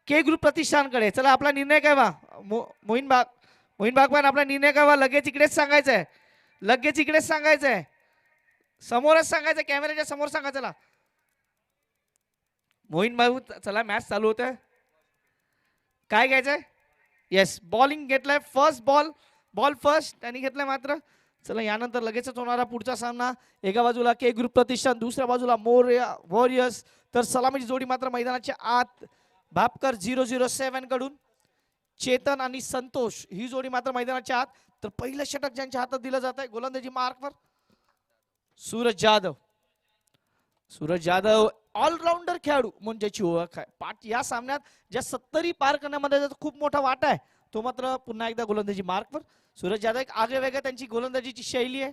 के ग्रुप प्रतिष्ठानकडे. चला, आपला निर्णय काय वा मोहीन बागवान, आपला निर्णय काय वा? लगेच इकडेच सांगायचं आहे, लगेच इकडेच सांगायचं आहे, समोरच सांगायचं, कॅमेऱ्याच्या समोर सांगा. चला मोहीन भाऊ, चला मॅच चालू होत आहे. काय घ्यायचंय? येस, बॉलिंग घेतलाय. फर्स्ट बॉल फर्स्ट त्यांनी घेतलाय मात्र. चला, यानंतर लगेचच होणारा पुढचा सामना. एका बाजूला के ग्रुप प्रतिष्ठान, दुसऱ्या बाजूला मोरिया वॉरियर्स. तर सलामीची जोडी मात्र मैदानाच्या आत भापकर 007 कडून चेतन आणि संतोष ही जोडी मात्र मैदानाच्या आत. तर पहिलं षटक ज्यांच्या हातात दिलं जात आहे, गोलंदाजी मार्कवर सूरज जाधव ऑलराऊंडर खेळाडू म्हणजेची ओळख आहे. या सामन्यात ज्या 70 पार करण्यामध्ये ज्याचा खूप मोठा वाटा आहे तो मात्र पुन्हा एकदा गोलंदाजी मार्कवर. सूरज यादव एक आगळे वेगळ्या त्यांची गोलंदाजीची शैली आहे.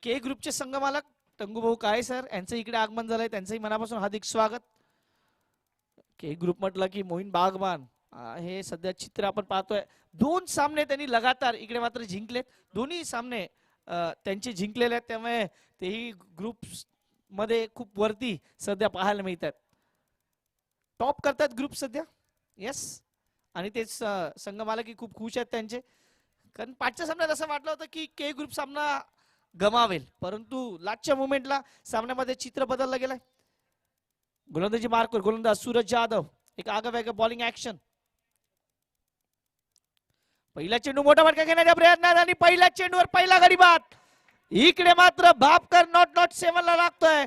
के ग्रुपचे संघ मालक टंगूभाऊ काय सर यांचं इकडे आगमन झालंय, त्यांचंही मनापासून हार्दिक स्वागत. के ग्रुप म्हटलं की मोहीन बागवान हे सध्या चित्र आपण पाहतोय. 2 सामने त्यांनी लगातार इकडे मात्र जिंकलेत. दोन्ही सामने त्यांचे जिंकलेले आहेत, त्यामुळे तेही ग्रुप मध्ये खूप वरती सध्या पाहायला मिळतात. टॉप करतात ग्रुप सध्या. येस, आणि तेच संघ मालकही खूप खुश आहेत त्यांचे, कारण पाचच्या सामन्यात असं वाटलं होतं की के ग्रुप सामना गमावेल, परंतु लास्टच्या मोमेंटला सामन्यामध्ये चित्र बदललं गेलंय. गोलंदाजी मार्कवर गोलंदाज सूरज जाधव एक आगवेगळं बॉलिंग ऍक्शन. पहिला चेंडू मोठा फटका घेण्याच्या प्रयत्नात आणि पहिल्या चेंडूवर पहिला गडी बाद. इकडे मात्र भापकर नॉट 7 ला लागतोय.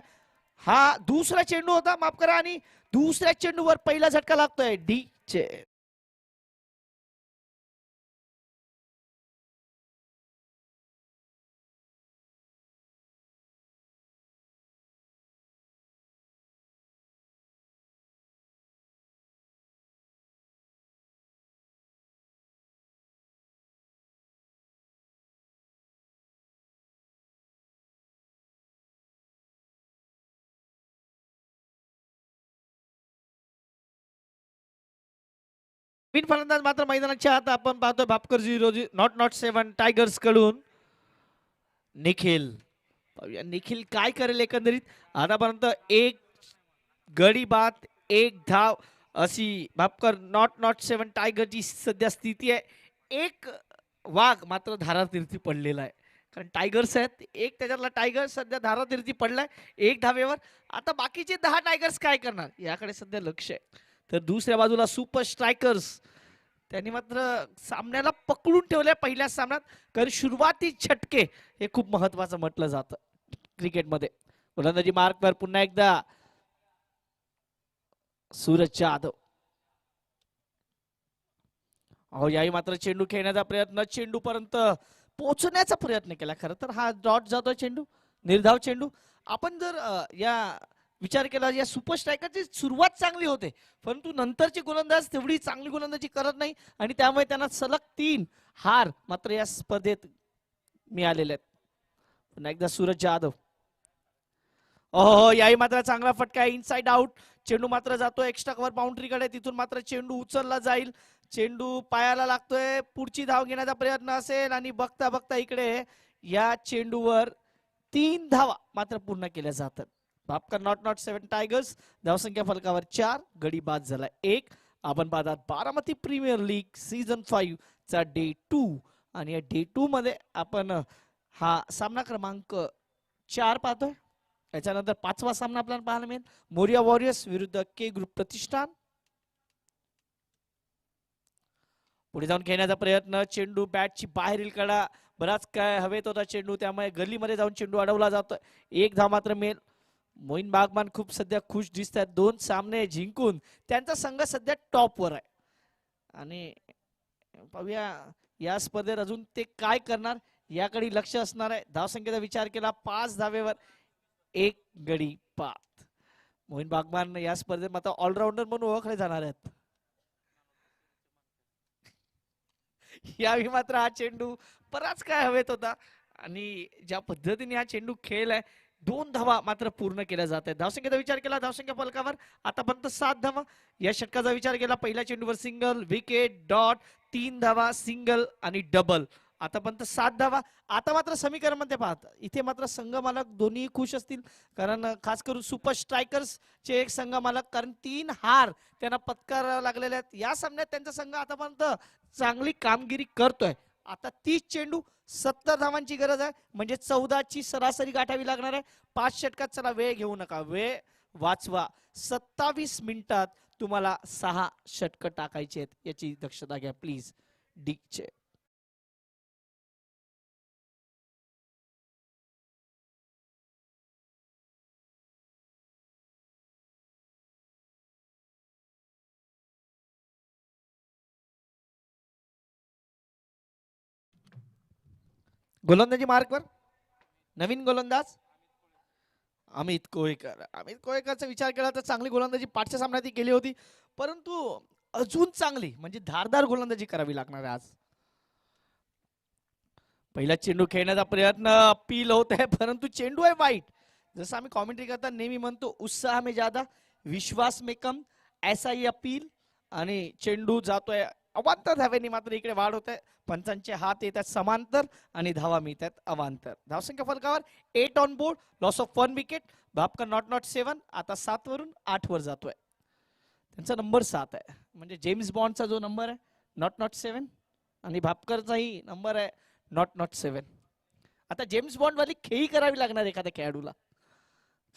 हा दुसरा चेंडू होता, माफ करा, आणि दुसऱ्या चेंडूवर पहिला झटका लागतोय डी चे. बिन फलंदाज मात्र मैदानाच्या आत आपण पाहतोय भापकर 0 नॉट 7 टायगर्स कडून निखिल. निखिल काय करेल एकंदरीत. आतापर्यंत एक गडी बाद, एक धाव, अशी भापकर नॉट 7 टायगरची सध्या स्थिती आहे. एक वाघ मात्र धारातीर्थी पडलेला आहे, कारण टायगर्स आहेत. एक त्याच्यातला टायगर सध्या धारातीर्थी पडलाय 1 धावेवर. आता बाकीचे 10 टायगर्स काय करणार याकडे सध्या लक्ष आहे. तर दुसऱ्या बाजूला सुपर स्ट्रायकर्स त्यांनी मात्र सामन्याला पकडून ठेवलंय पहिल्या सामन्यात, कारण सुरुवाती झटके हे खूप महत्वाचं म्हटलं जातं क्रिकेटमध्ये. गोलंदाजी मार्कवर पुन्हा एकदा सूरज जाधव. अहो याही मात्र चेंडू खेळण्याचा प्रयत्न, चेंडू पर्यंत पोहोचण्याचा प्रयत्न केला. खरं तर हा डॉट जातोय चेंडू, निर्धाव चेंडू. आपण जर या विचार केला, या सुपर स्ट्रायकरची सुरुवात चांगली होते, परंतु नंतरची गोलंदाज तेवढी चांगली गोलंदाजी करत नाही, आणि त्यामुळे त्यांना सलग 3 हार मात्र या स्पर्धेत मिळालेले आहेत. पुन्हा एकदा सूरज जाधव. याही मात्र चांगला फटका, इनसाइड आउट. चेंडू मात्र जातो एक्स्ट्रा कव्हर बाउंड्रीकडे, तिथून मात्र चेंडू उचलला जाईल. चेंडू पायाला लागतोय, पुढची धाव घेण्याचा प्रयत्न असेल, आणि बघता बघता इकडे या चेंडूवर 3 धावा मात्र पूर्ण केल्या जातात. भापकर नॉट 7 टायगर्स धावसंख्या फलकावर 4, गडी बाद झाला 1. आपण पाहतात बारामती प्रीमियर लीग सीझन 5 चा डे 2, आणि या डे 2 मध्ये आपण हा सामना क्रमांक 4 पाहतोय. याच्यानंतर 5वा सामना आपल्याला पाहायला मिळेल मोरिया वॉरियर्स विरुद्ध के ग्रुप प्रतिष्ठान. पुढे जाऊन खेळण्याचा प्रयत्न, चेंडू बॅटची बाहेरील कडा, बराच काय हवेत होता चेंडू, त्यामुळे गल्लीमध्ये जाऊन चेंडू अडवला जातोय. 1 धाव मात्र मिळेल. मोईन बागमान खूप सध्या खुश दिसत आहेत. 2 सामने जिंकून त्यांचा संघ सध्या टॉपवर आहे, आणि पाहूया या स्पर्धेत अजून ते काय करणार याकडे लक्ष असणार आहे. धावसंख्येचा विचार केला 5 धावेवर 1 गडी बाद. मोहीन बागमान या स्पर्धेत मात्र ऑलराऊंडर म्हणून ओळखले जाणार आहेत. यावेळी मात्र हा चेंडू बराच काय हवेत होता, आणि ज्या पद्धतीने हा चेंडू खेळलाय 2 धावा मात्र पूर्ण केल्या जात आहेत. धावसंख्येचा विचार केला, धावसंख्या फलकावर आतापर्यंत 7 धावा. या षटकाचा विचार केला, पहिल्या चेंडूवर सिंगल, विकेट, डॉट, 3 धावा, सिंगल आणि डबल. आतापर्यंत 7 धावा. आता मात्र समीकरण मध्ये पाहता इथे मात्र संघ मालक दोन्ही खुश असतील, कारण खास करून सुपर स्ट्रायकर्स चे एक संघ मालक, कारण 3 हार त्यांना पत्करावे लागलेले आहेत. या सामन्यात त्यांचा संघ आतापर्यंत चांगली कामगिरी करतोय. आता 30 चेंडू 70 धावांची गरज आहे, म्हणजे 14 ची सरासरी गाठावी लागणार आहे 5 षटकात. चला वेळ घेऊ नका, वेळ वाचवा. 27 मिनिटात तुम्हाला 6 षटक टाकायचे आहेत, याची दक्षता घ्या प्लीज. चे गोलंदाजी मार्कवर नवीन गोलंदाज अमित कोळेकर. अमित कोळेकरचा विचार केला तर चांगली गोलंदाजी पाठच्या सामन्यात ही केली होती, परंतु अजून चांगली म्हणजे धारदार गोलंदाजी करावी लागणार आहे आज. पहिला चेंडू खेळण्याचा प्रयत्न अपील होत आहे, परंतु चेंडू आहे वाईट. जसं आम्ही कॉमेंट्री करता नेहमी म्हणतो, उत्साह में ज्यादा विश्वास में कम, ऐसा ही अपील. आणि चेंडू जातोय अवांतर धावेनी, मात्र इकडे वाढ होत आहे. पंचांचे हात येतात समांतर आणि धावा मिळतात अवांतर. धावसंख्या फलकावर 8 on board, loss of 1 wicket. Bhapkar not 7 आता 7 वरून 8 वर जातोय. त्यांचा नंबर 7 आहे, म्हणजे जेम्स बॉन्डचा जो नंबर आहे नॉट 7 आणि भापकरचाही नंबर आहे नॉट 7. आता जेम्स बॉन्ड वाली खेळी करावी लागणार एखाद्या खेळाडूला,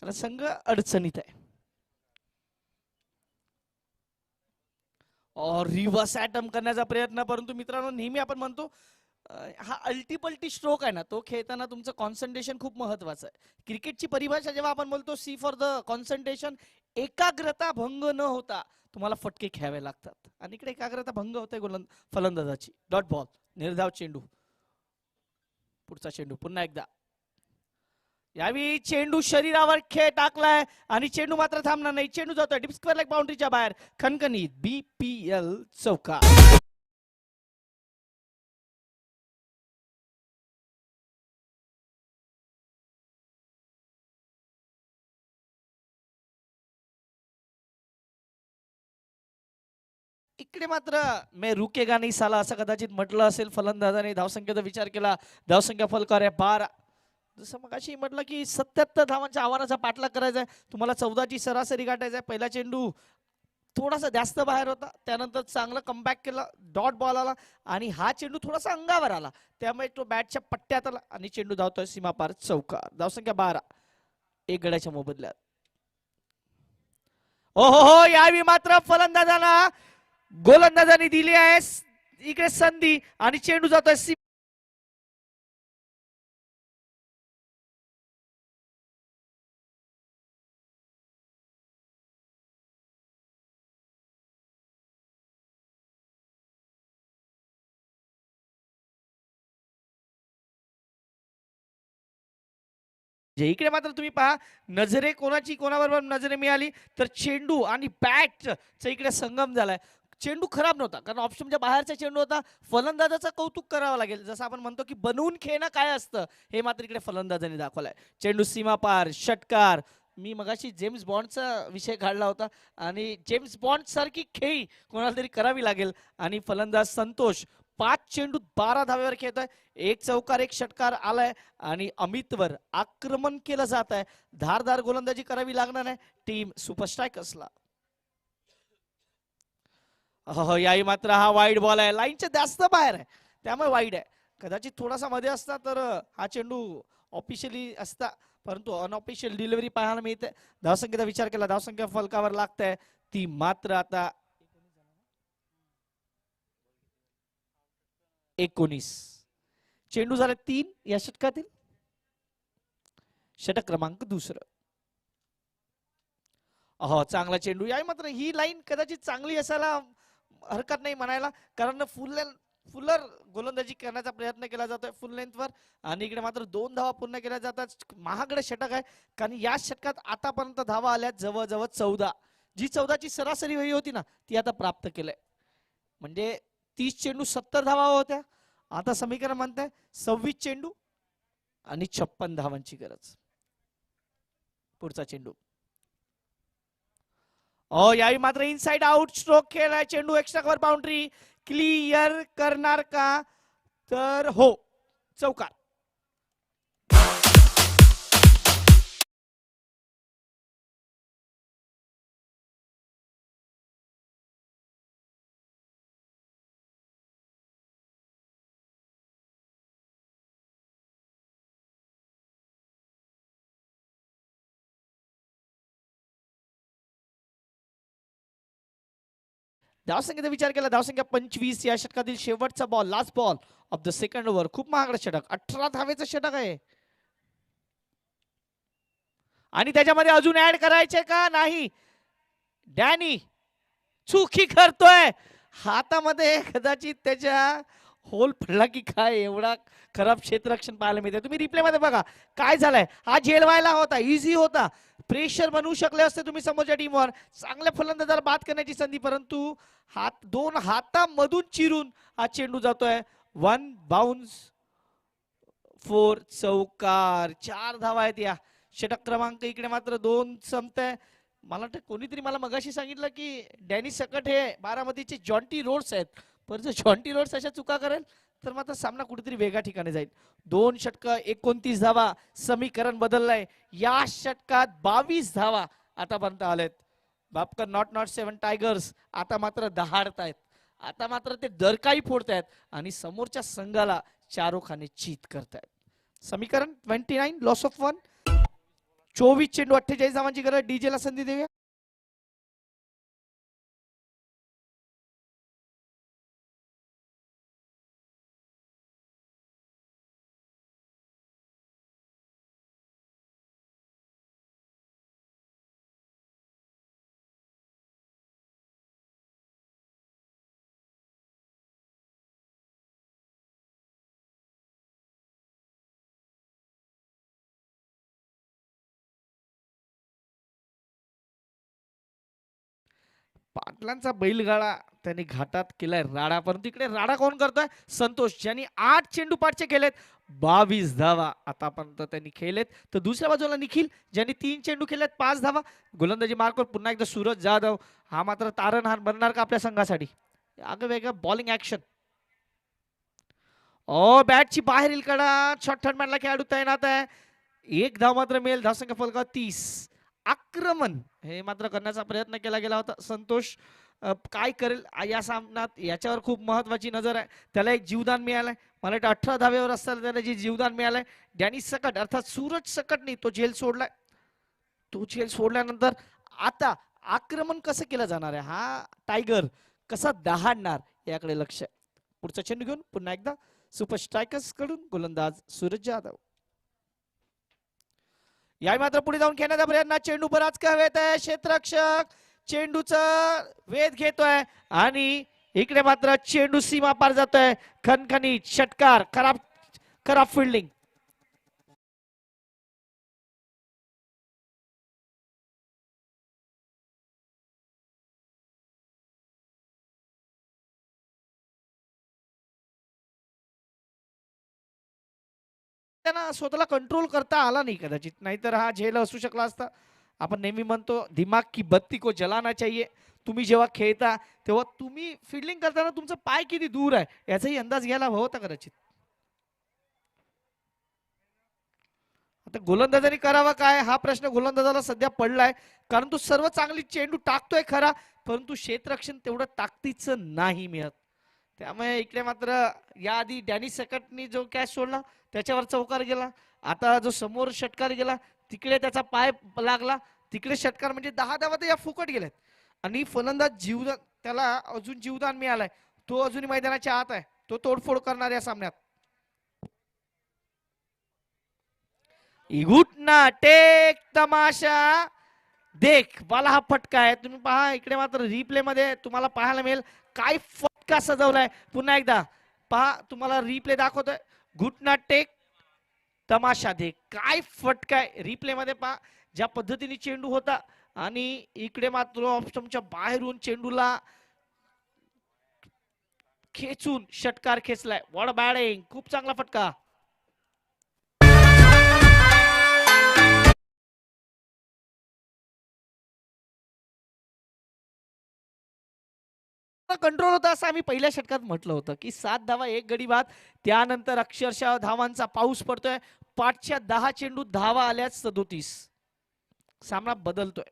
कारण संघ अडचणीत आहे. रिव्हर्स अटॅम्प्ट करण्याचा प्रयत्न, परंतु मित्रांनो नेहमी आपण म्हणतो हा अल्टीपल्टी स्ट्रोक आहे ना, तो खेळताना तुमचं कॉन्सन्ट्रेशन खूप महत्वाचं आहे. क्रिकेटची परिभाषा जेव्हा आपण बोलतो सी फॉर द कॉन्सन्ट्रेशन, एकाग्रता भंग न होता तुम्हाला फटके खेळावे लागतात, आणि इकडे एकाग्रता भंग होते फलंदाजाची. डॉट बॉल, निर्धाव चेंडू. पुढचा चेंडू पुन्हा एकदा. यावेळी चेंडू शरीरावर खेळ टाकलाय आणि चेंडू मात्र थांबणार नाही. चेंडू जातोय डीप स्क्वेअर लेग बाउंड्रीच्या बाहेर. खणखणीत BPL चौका. इकडे मात्र मे रुकेगा नाही साला असं कदाचित म्हटलं असेल फलंदाजाने. धावसंख्येचा विचार केला, धावसंख्या फलकावर आहे 12. जसं मग अशी म्हटलं की 77 धावांच्या आव्हानाचा पाठलाग करायचा आहे, तुम्हाला 14ची सरासरी गाठायचा आहे. पहिला चेंडू थोडासा जास्त बाहेर होता, त्यानंतर चांगलं कमबॅक केलं, डॉट बॉल आला आणि हा चेंडू थोडासा अंगावर आला, त्यामुळे तो बॅटच्या पट्ट्यात आला आणि चेंडू धावतोय सीमापार चौका. धावसंख्या 12, 1 गड्याच्या मोबदल्यात. हो, यावेळी मात्र फलंदाजाला गोलंदाजांनी दिली आहे इकडे संधी आणि चेंडू जातोय इकडे मात्र तुम्ही पहा, नजरे कोणाची कोणाबरोबर नजरे मिळाली तर चेंडू आणि बॅटचा इकडे संगम झालाय. चेंडू खराब नव्हता, कारण ऑप्शनच्या बाहेरचा चेंडू होता. फलंदाजाचं कौतुक करावं लागेल, जसं आपण म्हणतो की बनवून खेळणं काय असतं हे मात्र इकडे फलंदाजाने दाखवलंय. चेंडू सीमापार, षटकार. मी मगाशी जेम्स बॉन्डचा विषय काढला होता आणि जेम्स बॉन्ड सारखी खेळी कोणाला तरी करावी लागेल. आणि फलंदाज संतोष 5 चेंडू 12 धावेवर खेळतोय. 1 चौकार 1 षटकार आलाय आणि अमितवर आक्रमण केलं जात आहे. धारदार गोलंदाजी करावी लागणार आहे टीम सुपर स्ट्रायकर्सला. याही मात्र हा वाईड बॉल आहे, लाईनच्या जास्त बाहेर आहे त्यामुळे वाईड आहे. कदाचित थोडासा मध्ये असता तर हा चेंडू ऑफिशियली असता, परंतु अनऑफिशियल डिलिव्हरी पाहायला मिळते. धावसंख्येचा विचार केला, धावसंख्या फलकावर लागते ती मात्र आता 19. चेंडू झाले 3 या षटकातील, षटक क्रमांक 2. चांगला चेंडू. याही मात्र ही लाईन कदाचित चांगली असायला हरकत नाही म्हणायला, कारण फुलर गोलंदाजी करण्याचा प्रयत्न केला जातोय फुल लेंथवर आणि इकडे मात्र 2 धावा पूर्ण केल्या जातात. महागडे षटक आहे, कारण या षटकात आतापर्यंत धावा आल्या जवळजवळ 14. जी 14ची सरासरी हवी होती ना ती आता प्राप्त केलंय. म्हणजे 30 चेंडू 70 धावा होत्या, आता समीकरण म्हणताय 26 चेंडू आणि 56 धावांची गरज. पुढचा चेंडू. यावेळी मात्र इनसाइड आउट स्ट्रोक केलाय. चेंडू एक्स्ट्रा कव्हर बाउंड्री क्लिअर करणार का, तर हो, चौकार. धावसंख्येचा विचार केला, धावसंख्या 25 या षटकातील शेवटचा ball, last ball of the second over. खूप महागडं षटक, 18 धावेचं षटक आहे आणि त्याच्यामध्ये अजून ऍड करायचे का नाही. डॅनी चुकी करतोय, हातामध्ये कदाचित त्याच्या होल पडला की काय, एवढा खराब क्षेत्ररक्षण पाहायला मिळते. तुम्ही रिप्ले मध्ये बघा काय झालंय. हा झेलवायला होता, इझी होता, प्रेशर बनवू शकले असते तुम्ही समोरच्या टीमवर. चांगल्या फलंदाजाला बाद करण्याची संधी, परंतु हात दोन हातामधून चिरून हा चेंडू जातोय. वन बाउन्स फोर, चौकार. 4 धावा आहेत या षटक क्रमांक. इकडे मात्र 2 संपतंय. मला वाटतं कोणीतरी मला मगाशी सांगितलं की डॅनी सकट हे बारामतीचे जॉन्टी रोड्स आहेत. पण जर जॉन्टी रोड्स अशा चुका करेल तर मात्र सामना कुठेतरी वेगळ्या ठिकाणी जाईल. 2 षटक 29 धावा, समीकरण बदललंय. या षटकात 22 धावा आतापर्यंत आलेत. बापकर नॉट नॉट 7 टायगर्स आता मात्र दहाडतायत. आता मात्र ते दरकाई फोडतायत आणि समोरच्या संघाला चारोखाने चीत करतायत. समीकरण 29, लॉस ऑफ 1. 24 चेंडू 48 धावांची गरज. डीजे ला संधी देऊया. पाटलांचा बैलगाडा त्यांनी घाटात केलाय राडा, परंतु इकडे राडा कोण करतोय? संतोष, ज्यांनी 8 चेंडू पाठचे केलेत, 22 धावा आतापर्यंत त्यांनी खेळलेत. तर दुसऱ्या बाजूला निखिल, ज्यांनी 3 चेंडू केलेत, 5 धावा. गोलंदाजी मार्कवर पुन्हा एकदा सूरज जाधव. हा मात्र तारणहार बनणार का आपल्या संघासाठी? अगं वेगळं बॉलिंग ऍक्शन. ओ बॅटची बाहेरील कडा, शॉर्ट हँडमॅनला खेळाडू तैनात आहे. 1 धाव मात्र मिळेल. धावसंख्या फलकावर 30. आक्रमण हे मात्र करण्याचा प्रयत्न केला गेला होता. संतोष काय करेल या सामन्यात याच्यावर खूप महत्वाची नजर आहे. त्याला एक जीवदान मिळालंय. मला वाटतं 18 धावेवर असताना त्याला जे जीवदान मिळालंय. डॅनी सकट अर्थात सूरज सकटनी तो झेल सोडलाय. तो झेल सोडल्यानंतर आता आक्रमण कसं केलं जाणार आहे, हा टायगर कसा दहाडणार याकडे लक्ष आहे. पुढचा चेंडू घेऊन पुन्हा एकदा सुपर स्ट्रायकर्स कडून गोलंदाज सूरज जाधव. या मात्र पुढे जाऊन खेळण्याचा प्रयत्न. चेंडू बराच का हवेत आहे. क्षेत्ररक्षक चेंडूचा वेध घेतोय आणि इकडे मात्र चेंडू सीमा पार जातोय. खणखणीत षटकार. खराब खराब फिल्डिंग. त्यांना स्वतःला कंट्रोल करता आला नाही कदाचित, नाहीतर हा झेल असू शकला असता. आपण नेहमी म्हणतो दिमाग की बत्ती को जलाना चाहिए. तुम्ही जेव्हा खेळता तेव्हा तुम्ही फिल्डिंग करताना तुमचा पाय किती दूर आहे याचाही अंदाज घ्यायला हवा होता कदाचित. आता गोलंदाजाने करावा काय हा प्रश्न गोलंदाजाला सध्या पडलाय. कारण तो सर्व चांगली चेंडू टाकतोय खरा, परंतु क्षेत्ररक्षण तेवढं ताकदीचं नाही मिळत. त्यामुळे इकडे मात्र याआधी डॅनी सकटनी जो कॅच सोडला त्याच्यावर चौकार गेला. आता जो समोर षटकार गेला तिकडे त्याचा पाय लागला. तिकडे षटकार म्हणजे 10 धावा तर या फुकट गेल्यात. आणि फलंदाज जीवदान, त्याला अजून जीवदान मिळालंय. तो अजूनही मैदानाच्या आत आहे. तो तोडफोड करणार या सामन्यात. इगुटना टेक तमाशा देख वाला हा फटका आहे. तुम्ही पहा इकडे मात्र रिप्ले मध्ये तुम्हाला पाहायला मिळेल काय फटका सजवलाय. पुन्हा एकदा पहा, तुम्हाला रिप्ले दाखवतोय. घुटना टेक तमाशा देख, काय फटका आहे. रिप्ले मध्ये पहा ज्या पद्धतीने चेंडू होता आणि इकडे मात्र ऑफ स्टंपच्या बाहेरून चेंडूला खेचून षटकार खेचलाय. व्हॉट अ बॅटिंग, खूप चांगला फटका. कंट्रोल होता असं आम्ही पहिल्या षटकात म्हटलं होतं की 7 धावा 1 गडी बाद. त्यानंतर अक्षरशः धावांचा पाऊस पडतोय. पाठच्या 10 चेंडू धावा आल्यात 37. सामना बदलतोय.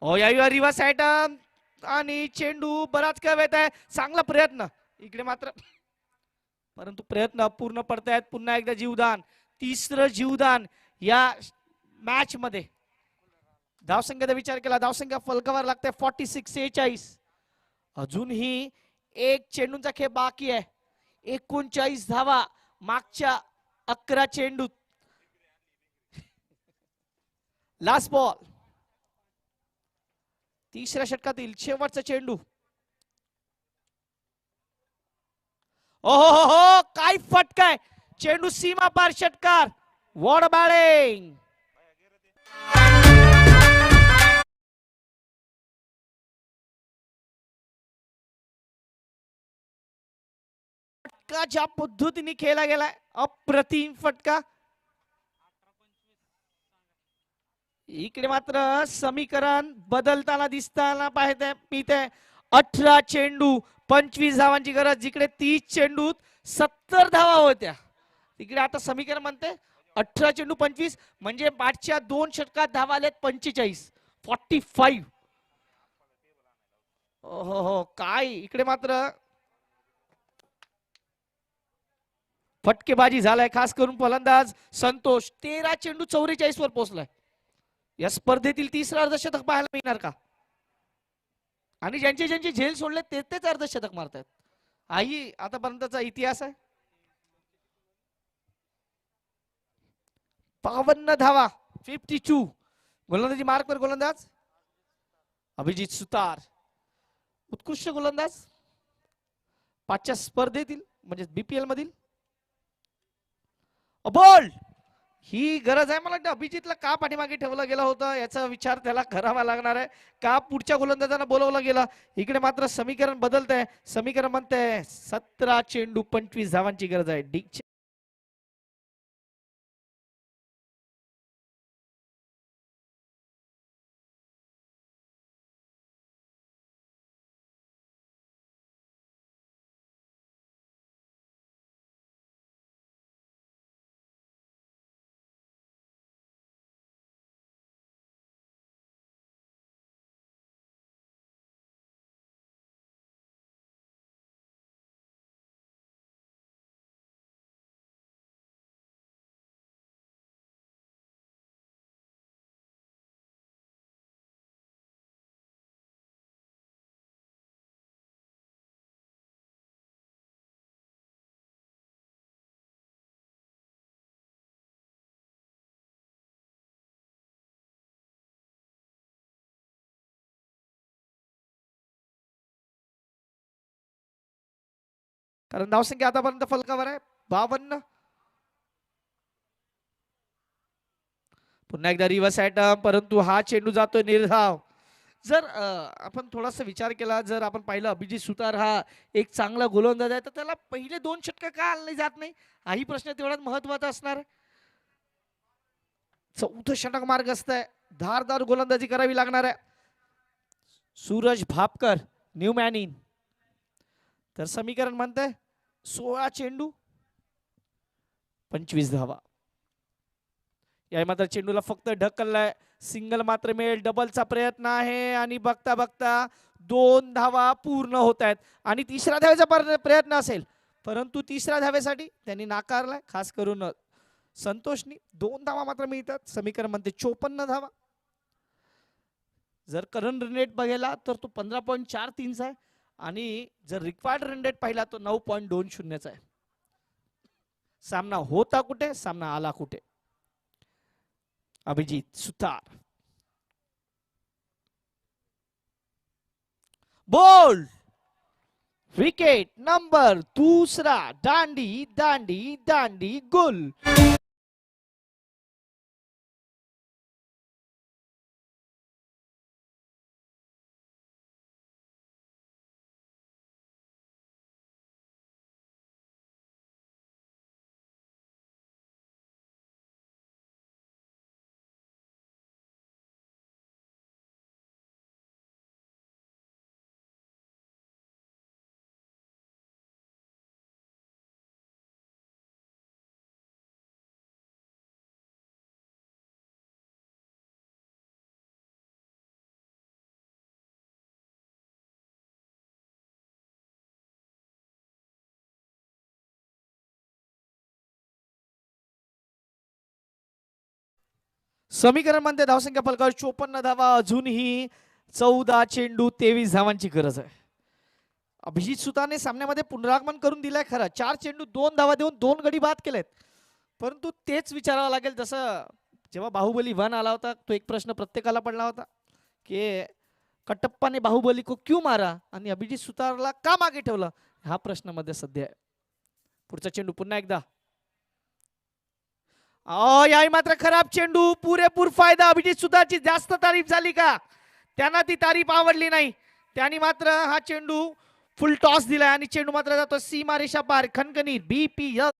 ओ या रिव्हर्स आयटम आणि चेंडू बराच काय येत आहे. चांगला प्रयत्न इकडे मात्र, परंतु प्रयत्न अपूर्ण पडतायत. पुन्हा एकदा जीवदान, तिसरं जीवदान या मॅच मध्ये. धावसंख्येचा विचार केला, धावसंख्या फलकावर लागते 46-46. अजूनही एक चेंडूंचा खेळ बाकी आहे. 39 धावा मागच्या 11 चेंडूत. Last ball. तिसऱ्या षटकातील शेवटचा चेंडू. ओहो हो हो, काय फटकाय, चेंडू सीमा पार षटकार. What batting. फटका ज्या पद्धतीने खेळला गेलाय, अप्रतिम फटका. इकडे मात्र समीकरण बदलताना दिसताना पाहते मिळते. 18 चेंडू 25 धावांची गरज. जिकडे 30 चेंडूत 70 धावा होत्या, तिकडे आता समीकरण म्हणते 18 चेंडू 25, म्हणजे मागच्या 2 षटकात धावा आल्यात 45, 45. हो हो, काय इकडे मात्र फटकेबाजी झालाय. खास करून फलंदाज संतोष 13 चेंडू 44 वर पोहोचलाय. या स्पर्धेतील तिसरा अर्धशतक पाहायला मिळणार का? आणि ज्यांचे ज्यांचे झेल सोडले तेच अर्धशतक मारतात. आई आतापर्यंतचा इतिहास आहे. 52 धावा 52. गोलंदाजी मार्कवर गोलंदाज अभिजित सुतार, उत्कृष्ट गोलंदाज. 5च्या स्पर्धेतील म्हणजे बीपीएल मधील. बॉल, ही गरज आहे. मला वाटतं अभिजितला का पाठीमागे ठेवलं गेलं होतं याचा विचार त्याला करावा लागणार आहे. का पुढच्या गोलंदाजांना बोलवलं गेलं. इकडे मात्र समीकरण बदलत आहे. समीकरण म्हणते 17 चेंडू 25 धावांची गरज आहे. डिक कारण धावसंख्या आतापर्यंत फलकावर आहे 52. पुन्हा एकदा रिव्हर्स अटॅम्प, परंतु हा चेंडू जातोय निर्धाव. जर आपण थोडासा विचार केला, जर आपण पाहिलं अभिजित सुतार हा एक चांगला गोलंदाज आहे, तर त्याला पहिले 2 षटक का आणले जात नाही, हाही प्रश्न तेवढाच महत्वाचा असणार आहे. 4थं षटक मार्ग असतंय, धारदार गोलंदाजी करावी लागणार आहे. Suraj Bhapkar new man in. तर समीकरण म्हणतंय 16 चेंडू 25 धावा. या मात्र चेंडूला फक्त ढकललाय. सिंगल मात्र मिळेल. डबलचा प्रयत्न आहे आणि बघता बघता 2 धावा पूर्ण होत आहेत. आणि तिसऱ्या धावेचा प्रयत्न असेल, परंतु तिसऱ्या धावेसाठी त्यांनी नाकारलाय. खास करून संतोषनी 2 धावा मात्र मिळतात. समीकरण म्हणते 54 धावा. जर करंट रन रेट बघितला तर तो 15.43 आहे आणि जर रिक्वायर्ड रन रेट पाहिला तो 9.20 आहे. सामना होता कुठे, सामना आला कुठे. अभिजित सुतार, बोल्ड, विकेट नंबर 2. दांडी दांडी दांडी गोल. समीकरण म्हणते धावसंख्या फलकावर 54 धावा. अजूनही 14 चेंडू 23 धावांची गरज आहे. अभिजित सुतारने सामन्यामध्ये पुनरागमन करून दिलाय खरं. 4 चेंडू 2 धावा देऊन 2 गडी बाद केलेत, परंतु तेच विचारावं लागेल. जसं जेव्हा बाहुबली 1 आला होता, तो एक प्रश्न प्रत्येकाला पडला होता की कटप्पाने बाहुबली को क्यों मारा आणि अभिजित सुतारला का मागे ठेवलं, हा प्रश्न मध्ये सध्या आहे. पुढचा चेंडू पुन्हा एकदा. याही मात्र खराब चेंडू. पुरेपूर फायदा. अभिजित सुतारची जास्त तारीफ झाली का, त्यांना ती तारीफ आवडली नाही. त्यांनी मात्र हा चेंडू फुल टॉस दिलाय आणि चेंडू मात्र जातो सीमा रेषा पार. खणखणीत BPL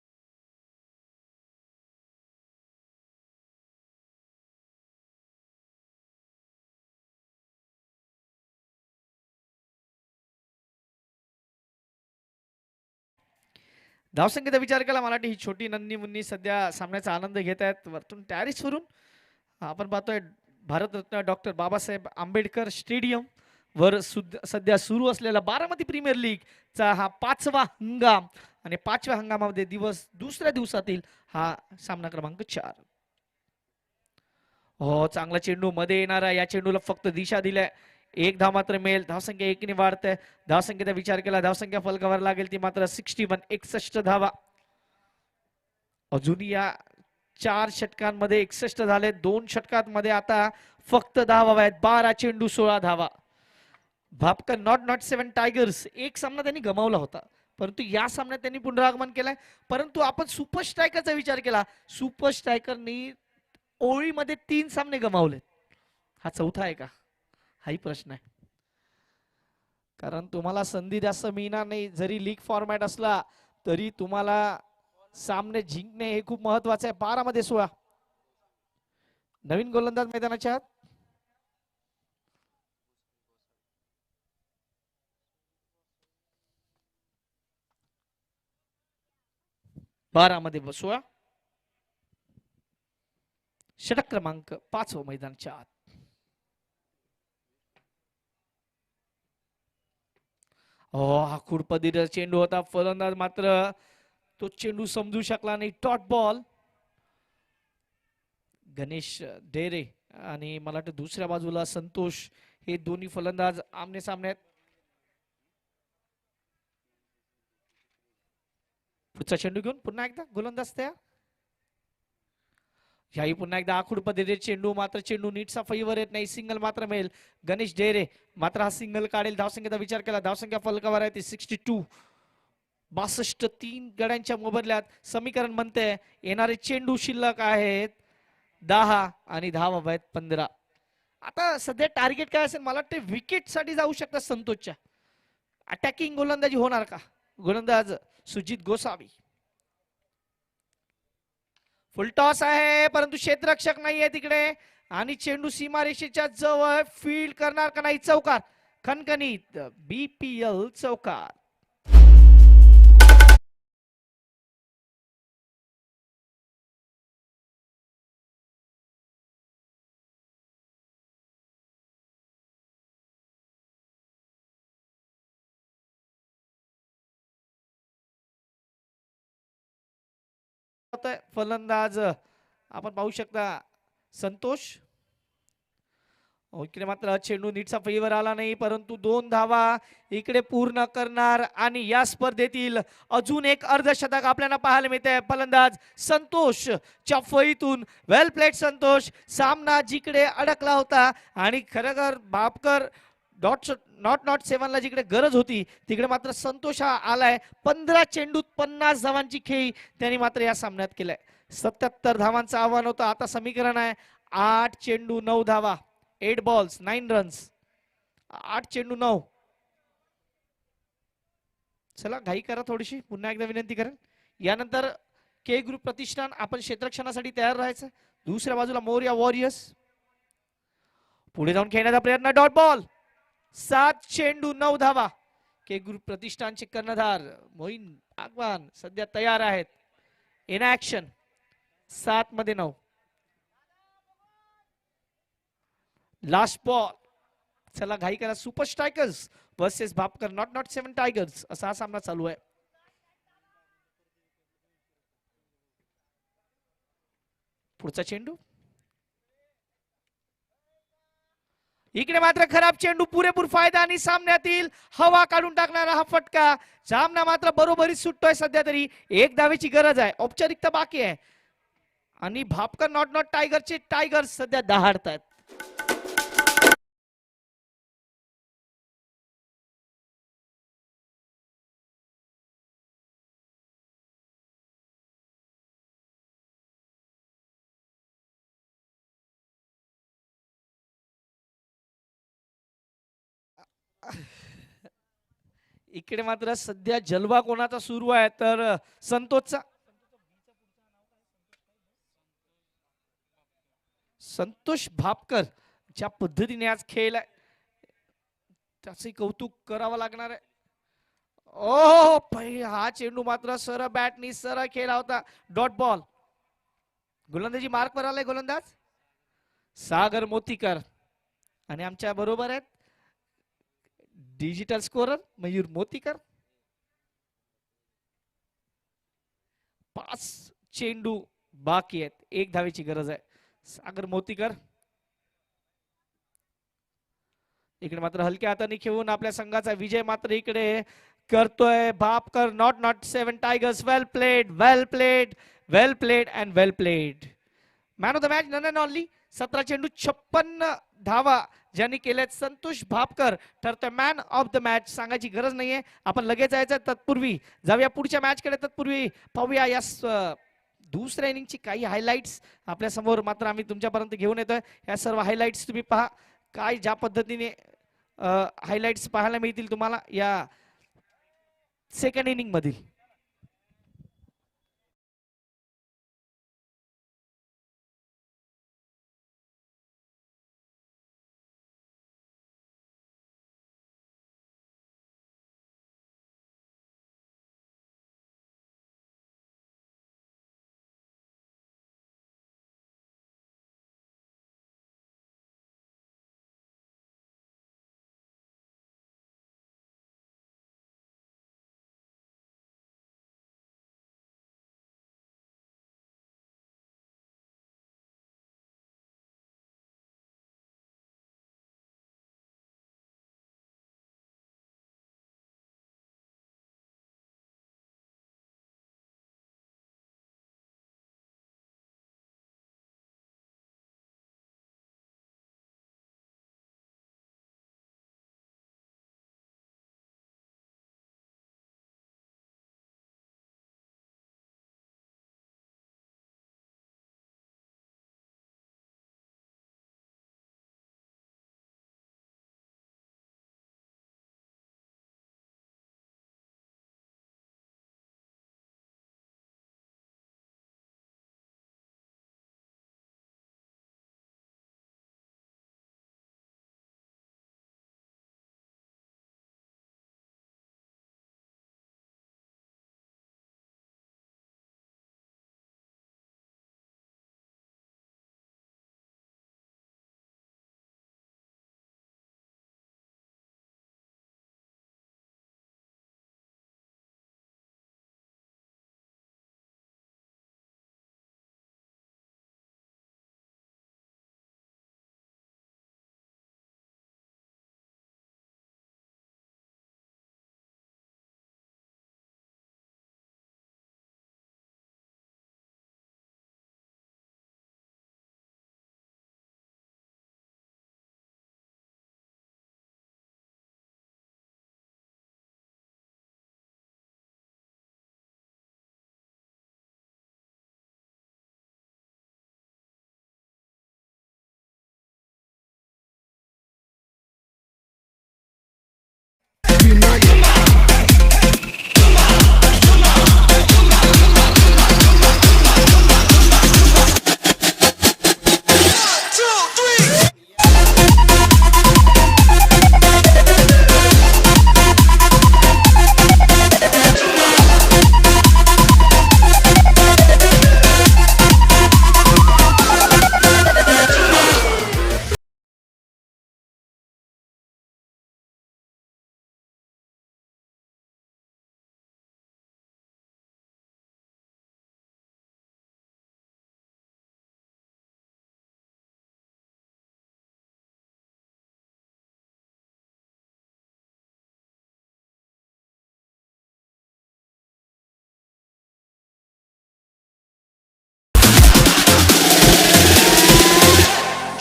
धावसंख्येचा विचार केला मला वाटतं ही छोटी नन्नी मुन्नी सध्या सामन्याचा आनंद घेत आहेत. वरतून टॅरिसवरून आपण पाहतोय भारतरत्न डॉक्टर बाबासाहेब आंबेडकर स्टेडियम वर सध्या सुरू असलेला बारामती प्रीमियर लीग चा हा 5वा हंगाम आणि 5व्या हंगामामध्ये दुसऱ्या दिवसातील हा सामना क्रमांक 4. हो, चांगला चेंडू मध्ये येणारा. या चेंडूला फक्त दिशा दिल्या. एक धाव मात्र मिळेल. धावसंख्या 1 ने वाढते. धावसंख्येचा विचार केला, धावसंख्या फलकावर लागेल ती मात्र 61 धावा. अजून या 4 षटकांमध्ये 61 झाले. 2 षटकांमध्ये आता फक्त 10 धावा आहेत. 12 चेंडू 16 धावा. भापकर नॉट 7 टायगर्स एक सामना त्यांनी गमावला होता, परंतु या सामन्यात त्यांनी पुनरागमन केलंय. परंतु आपण सुपर स्ट्रायकरचा विचार केला, सुपर स्ट्रायकरनी ओळीमध्ये 3 सामने गमावले. हा चौथा आहे का, हाही प्रश्न आहे. कारण तुम्हाला संधी जास्त मिळणार नाही. जरी लीग फॉर्मॅट असला तरी तुम्हाला सामने जिंकणे हे खूप महत्वाचे आहे. 12 मध्ये 16. नवीन गोलंदाज मैदानाच्या आत. बारा मध्ये 16. षटक क्रमांक 5 मैदानाच्या आत. हा खुरपदीर चेंडू होता. फलंदाज मात्र तो चेंडू समजू शकला नाही. Dot ball. गणेश डेरे आणि मला वाटतं दुसऱ्या बाजूला संतोष हे दोन्ही फलंदाज आमने सामने आहेत. पुढचा चेंडू घेऊन पुन्हा एकदा गोलंदाज तयार. ह्याही पुन्हा एकदा आखूड पद्धतीने चेंडू, मात्र चेंडू नीटचा फैवर येत नाही. सिंगल मात्र मिळेल. गणेश डेरे मात्र हा सिंगल काढेल. धावसंख्येचा विचार केला, धावसंख्या फलकावर आहे ती 62. 62 3 गड्यांच्या मोबदल्यात समीकरण म्हणते येणारे चेंडू शिल्लक आहेत 10 आणि धावा आहेत 15. आता सध्या टार्गेट काय असेल, मला वाटतं विकेट साठी जाऊ शकतात संतोषच्या. अटॅकिंग गोलंदाजी होणार का, गोलंदाज सुजित गोसावी. फुल टॉस आहे परंतु क्षेत्ररक्षक नाहीये तिकडे आणि चेंडू सीमारेषेच्या जवळ. फील्ड करणार का नाही, चौकार. खणखणीत BPL चौकार. फलंदाज आपण पाहू शकता संतोष. इकडे मात्र चेंडू नीटचा फेवर आला नाही, परंतु 2 धावा इकडे पूर्ण करणार आणि या स्पर्धेतील अजून एक अर्धशतक आपल्याला पाहायला मिळते. फलंदाज संतोष च्या फळीतून. वेल प्लेड संतोष. सामना जिकडे अडकला होता आणि खरंतर भापकर नॉट 7 ला जिकडे गरज होती तिकडे मात्र संतोष हा आलाय. 15 चेंडूत 50 धावांची खेळी त्यांनी मात्र या सामन्यात केलाय. 77 धावांचं आव्हान होतं. आता समीकरण आहे 8 चेंडू 9 धावा. 8 balls 9 runs. 8 चेंडू 9. चला घाई करा थोडीशी, पुन्हा एकदा विनंती करेन. यानंतर के ग्रुप प्रतिष्ठान आपण क्षेत्ररक्षणासाठी तयार राहायचं. दुसऱ्या बाजूला मोर्या वॉरियर्स. पुढे जाऊन खेळण्याचा प्रयत्न. Dot ball. 7 चेंडू 9 धावा. के ग्रुप प्रतिष्ठानचे कर्णधार मोईन आगवान सध्या तयार आहेत. In action. 7 मध्ये 9. Last ball. चला घाई करा. Super strikers versus Bhapkar not 7 tigers असा हा सामना चालू आहे. पुढचा चेंडू. इकडे मात्र खराब चेंडू. पुरेपूर फायदा आणि सामन्यातील हवा काढून टाकणारा हा फटका. सामना मात्र बरोबरीच सुटतोय सध्या तरी. 1 धावेची गरज आहे. औपचारिकता बाकी आहे आणि भापकर नॉट टायगरचे टायगर्स सध्या दहाडतात. इकडे मात्र सध्या जलवा कोणाचा सुरू आहे तर संतोषचा. संतोष भापकर ज्या पद्धतीने आज खेळ आहे त्याचे कौतुक करावं लागणार आहे. ओ हा चेंडू मात्र सर बॅटनी सर खेळला होता. Dot ball. गोलंदाजी मार्क वर आलाय गोलंदाज सागर मोतीकर आणि आमच्या बरोबर आहेत डिजिटल स्कोरर मयूर मोतीकर. 5 चेंडू बाकी आहेत. 1 धावेची गरज आहे. सागर मोतीकर इकडे मात्र हलक्या हाताने खेळून आपल्या संघाचा विजय मात्र इकडे करतोय Bhapkar. Not 7 tigers. Well played well played well played and well played. Man of the match none and only 17 चेंडू 56 धावा ज्यांनी केल्यात संतोष भापकर ठरतोय मॅन ऑफ द मॅच. सांगायची गरज नाहीये. आपण लगेच जायचं. तत्पूर्वी जाऊया पुढच्या मॅच कडे. तत्पूर्वी पाहूया या दुसऱ्या इनिंगची काही हायलाइट्स आपल्या समोर मात्र आम्ही तुमच्यापर्यंत घेऊन येतोय. या सर्व हायलाइट्स तुम्ही पहा काय ज्या पद्धतीने हायलाइट्स पाहायला मिळतील तुम्हाला या सेकंड इनिंग मधील.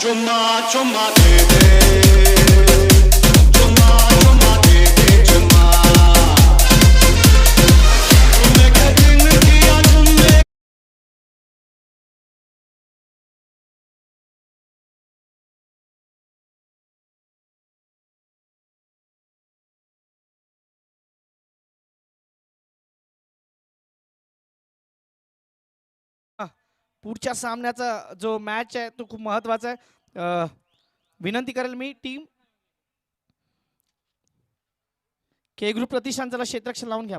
Chuma, chuma, baby. पुढच्या सामन्याचा जो मॅच आहे तो खूप महत्वाचा आहे. विनंती करेल मी टीम के ग्रुप प्रतिष्ठान, जरा क्षेत्ररक्षण लावून घ्या.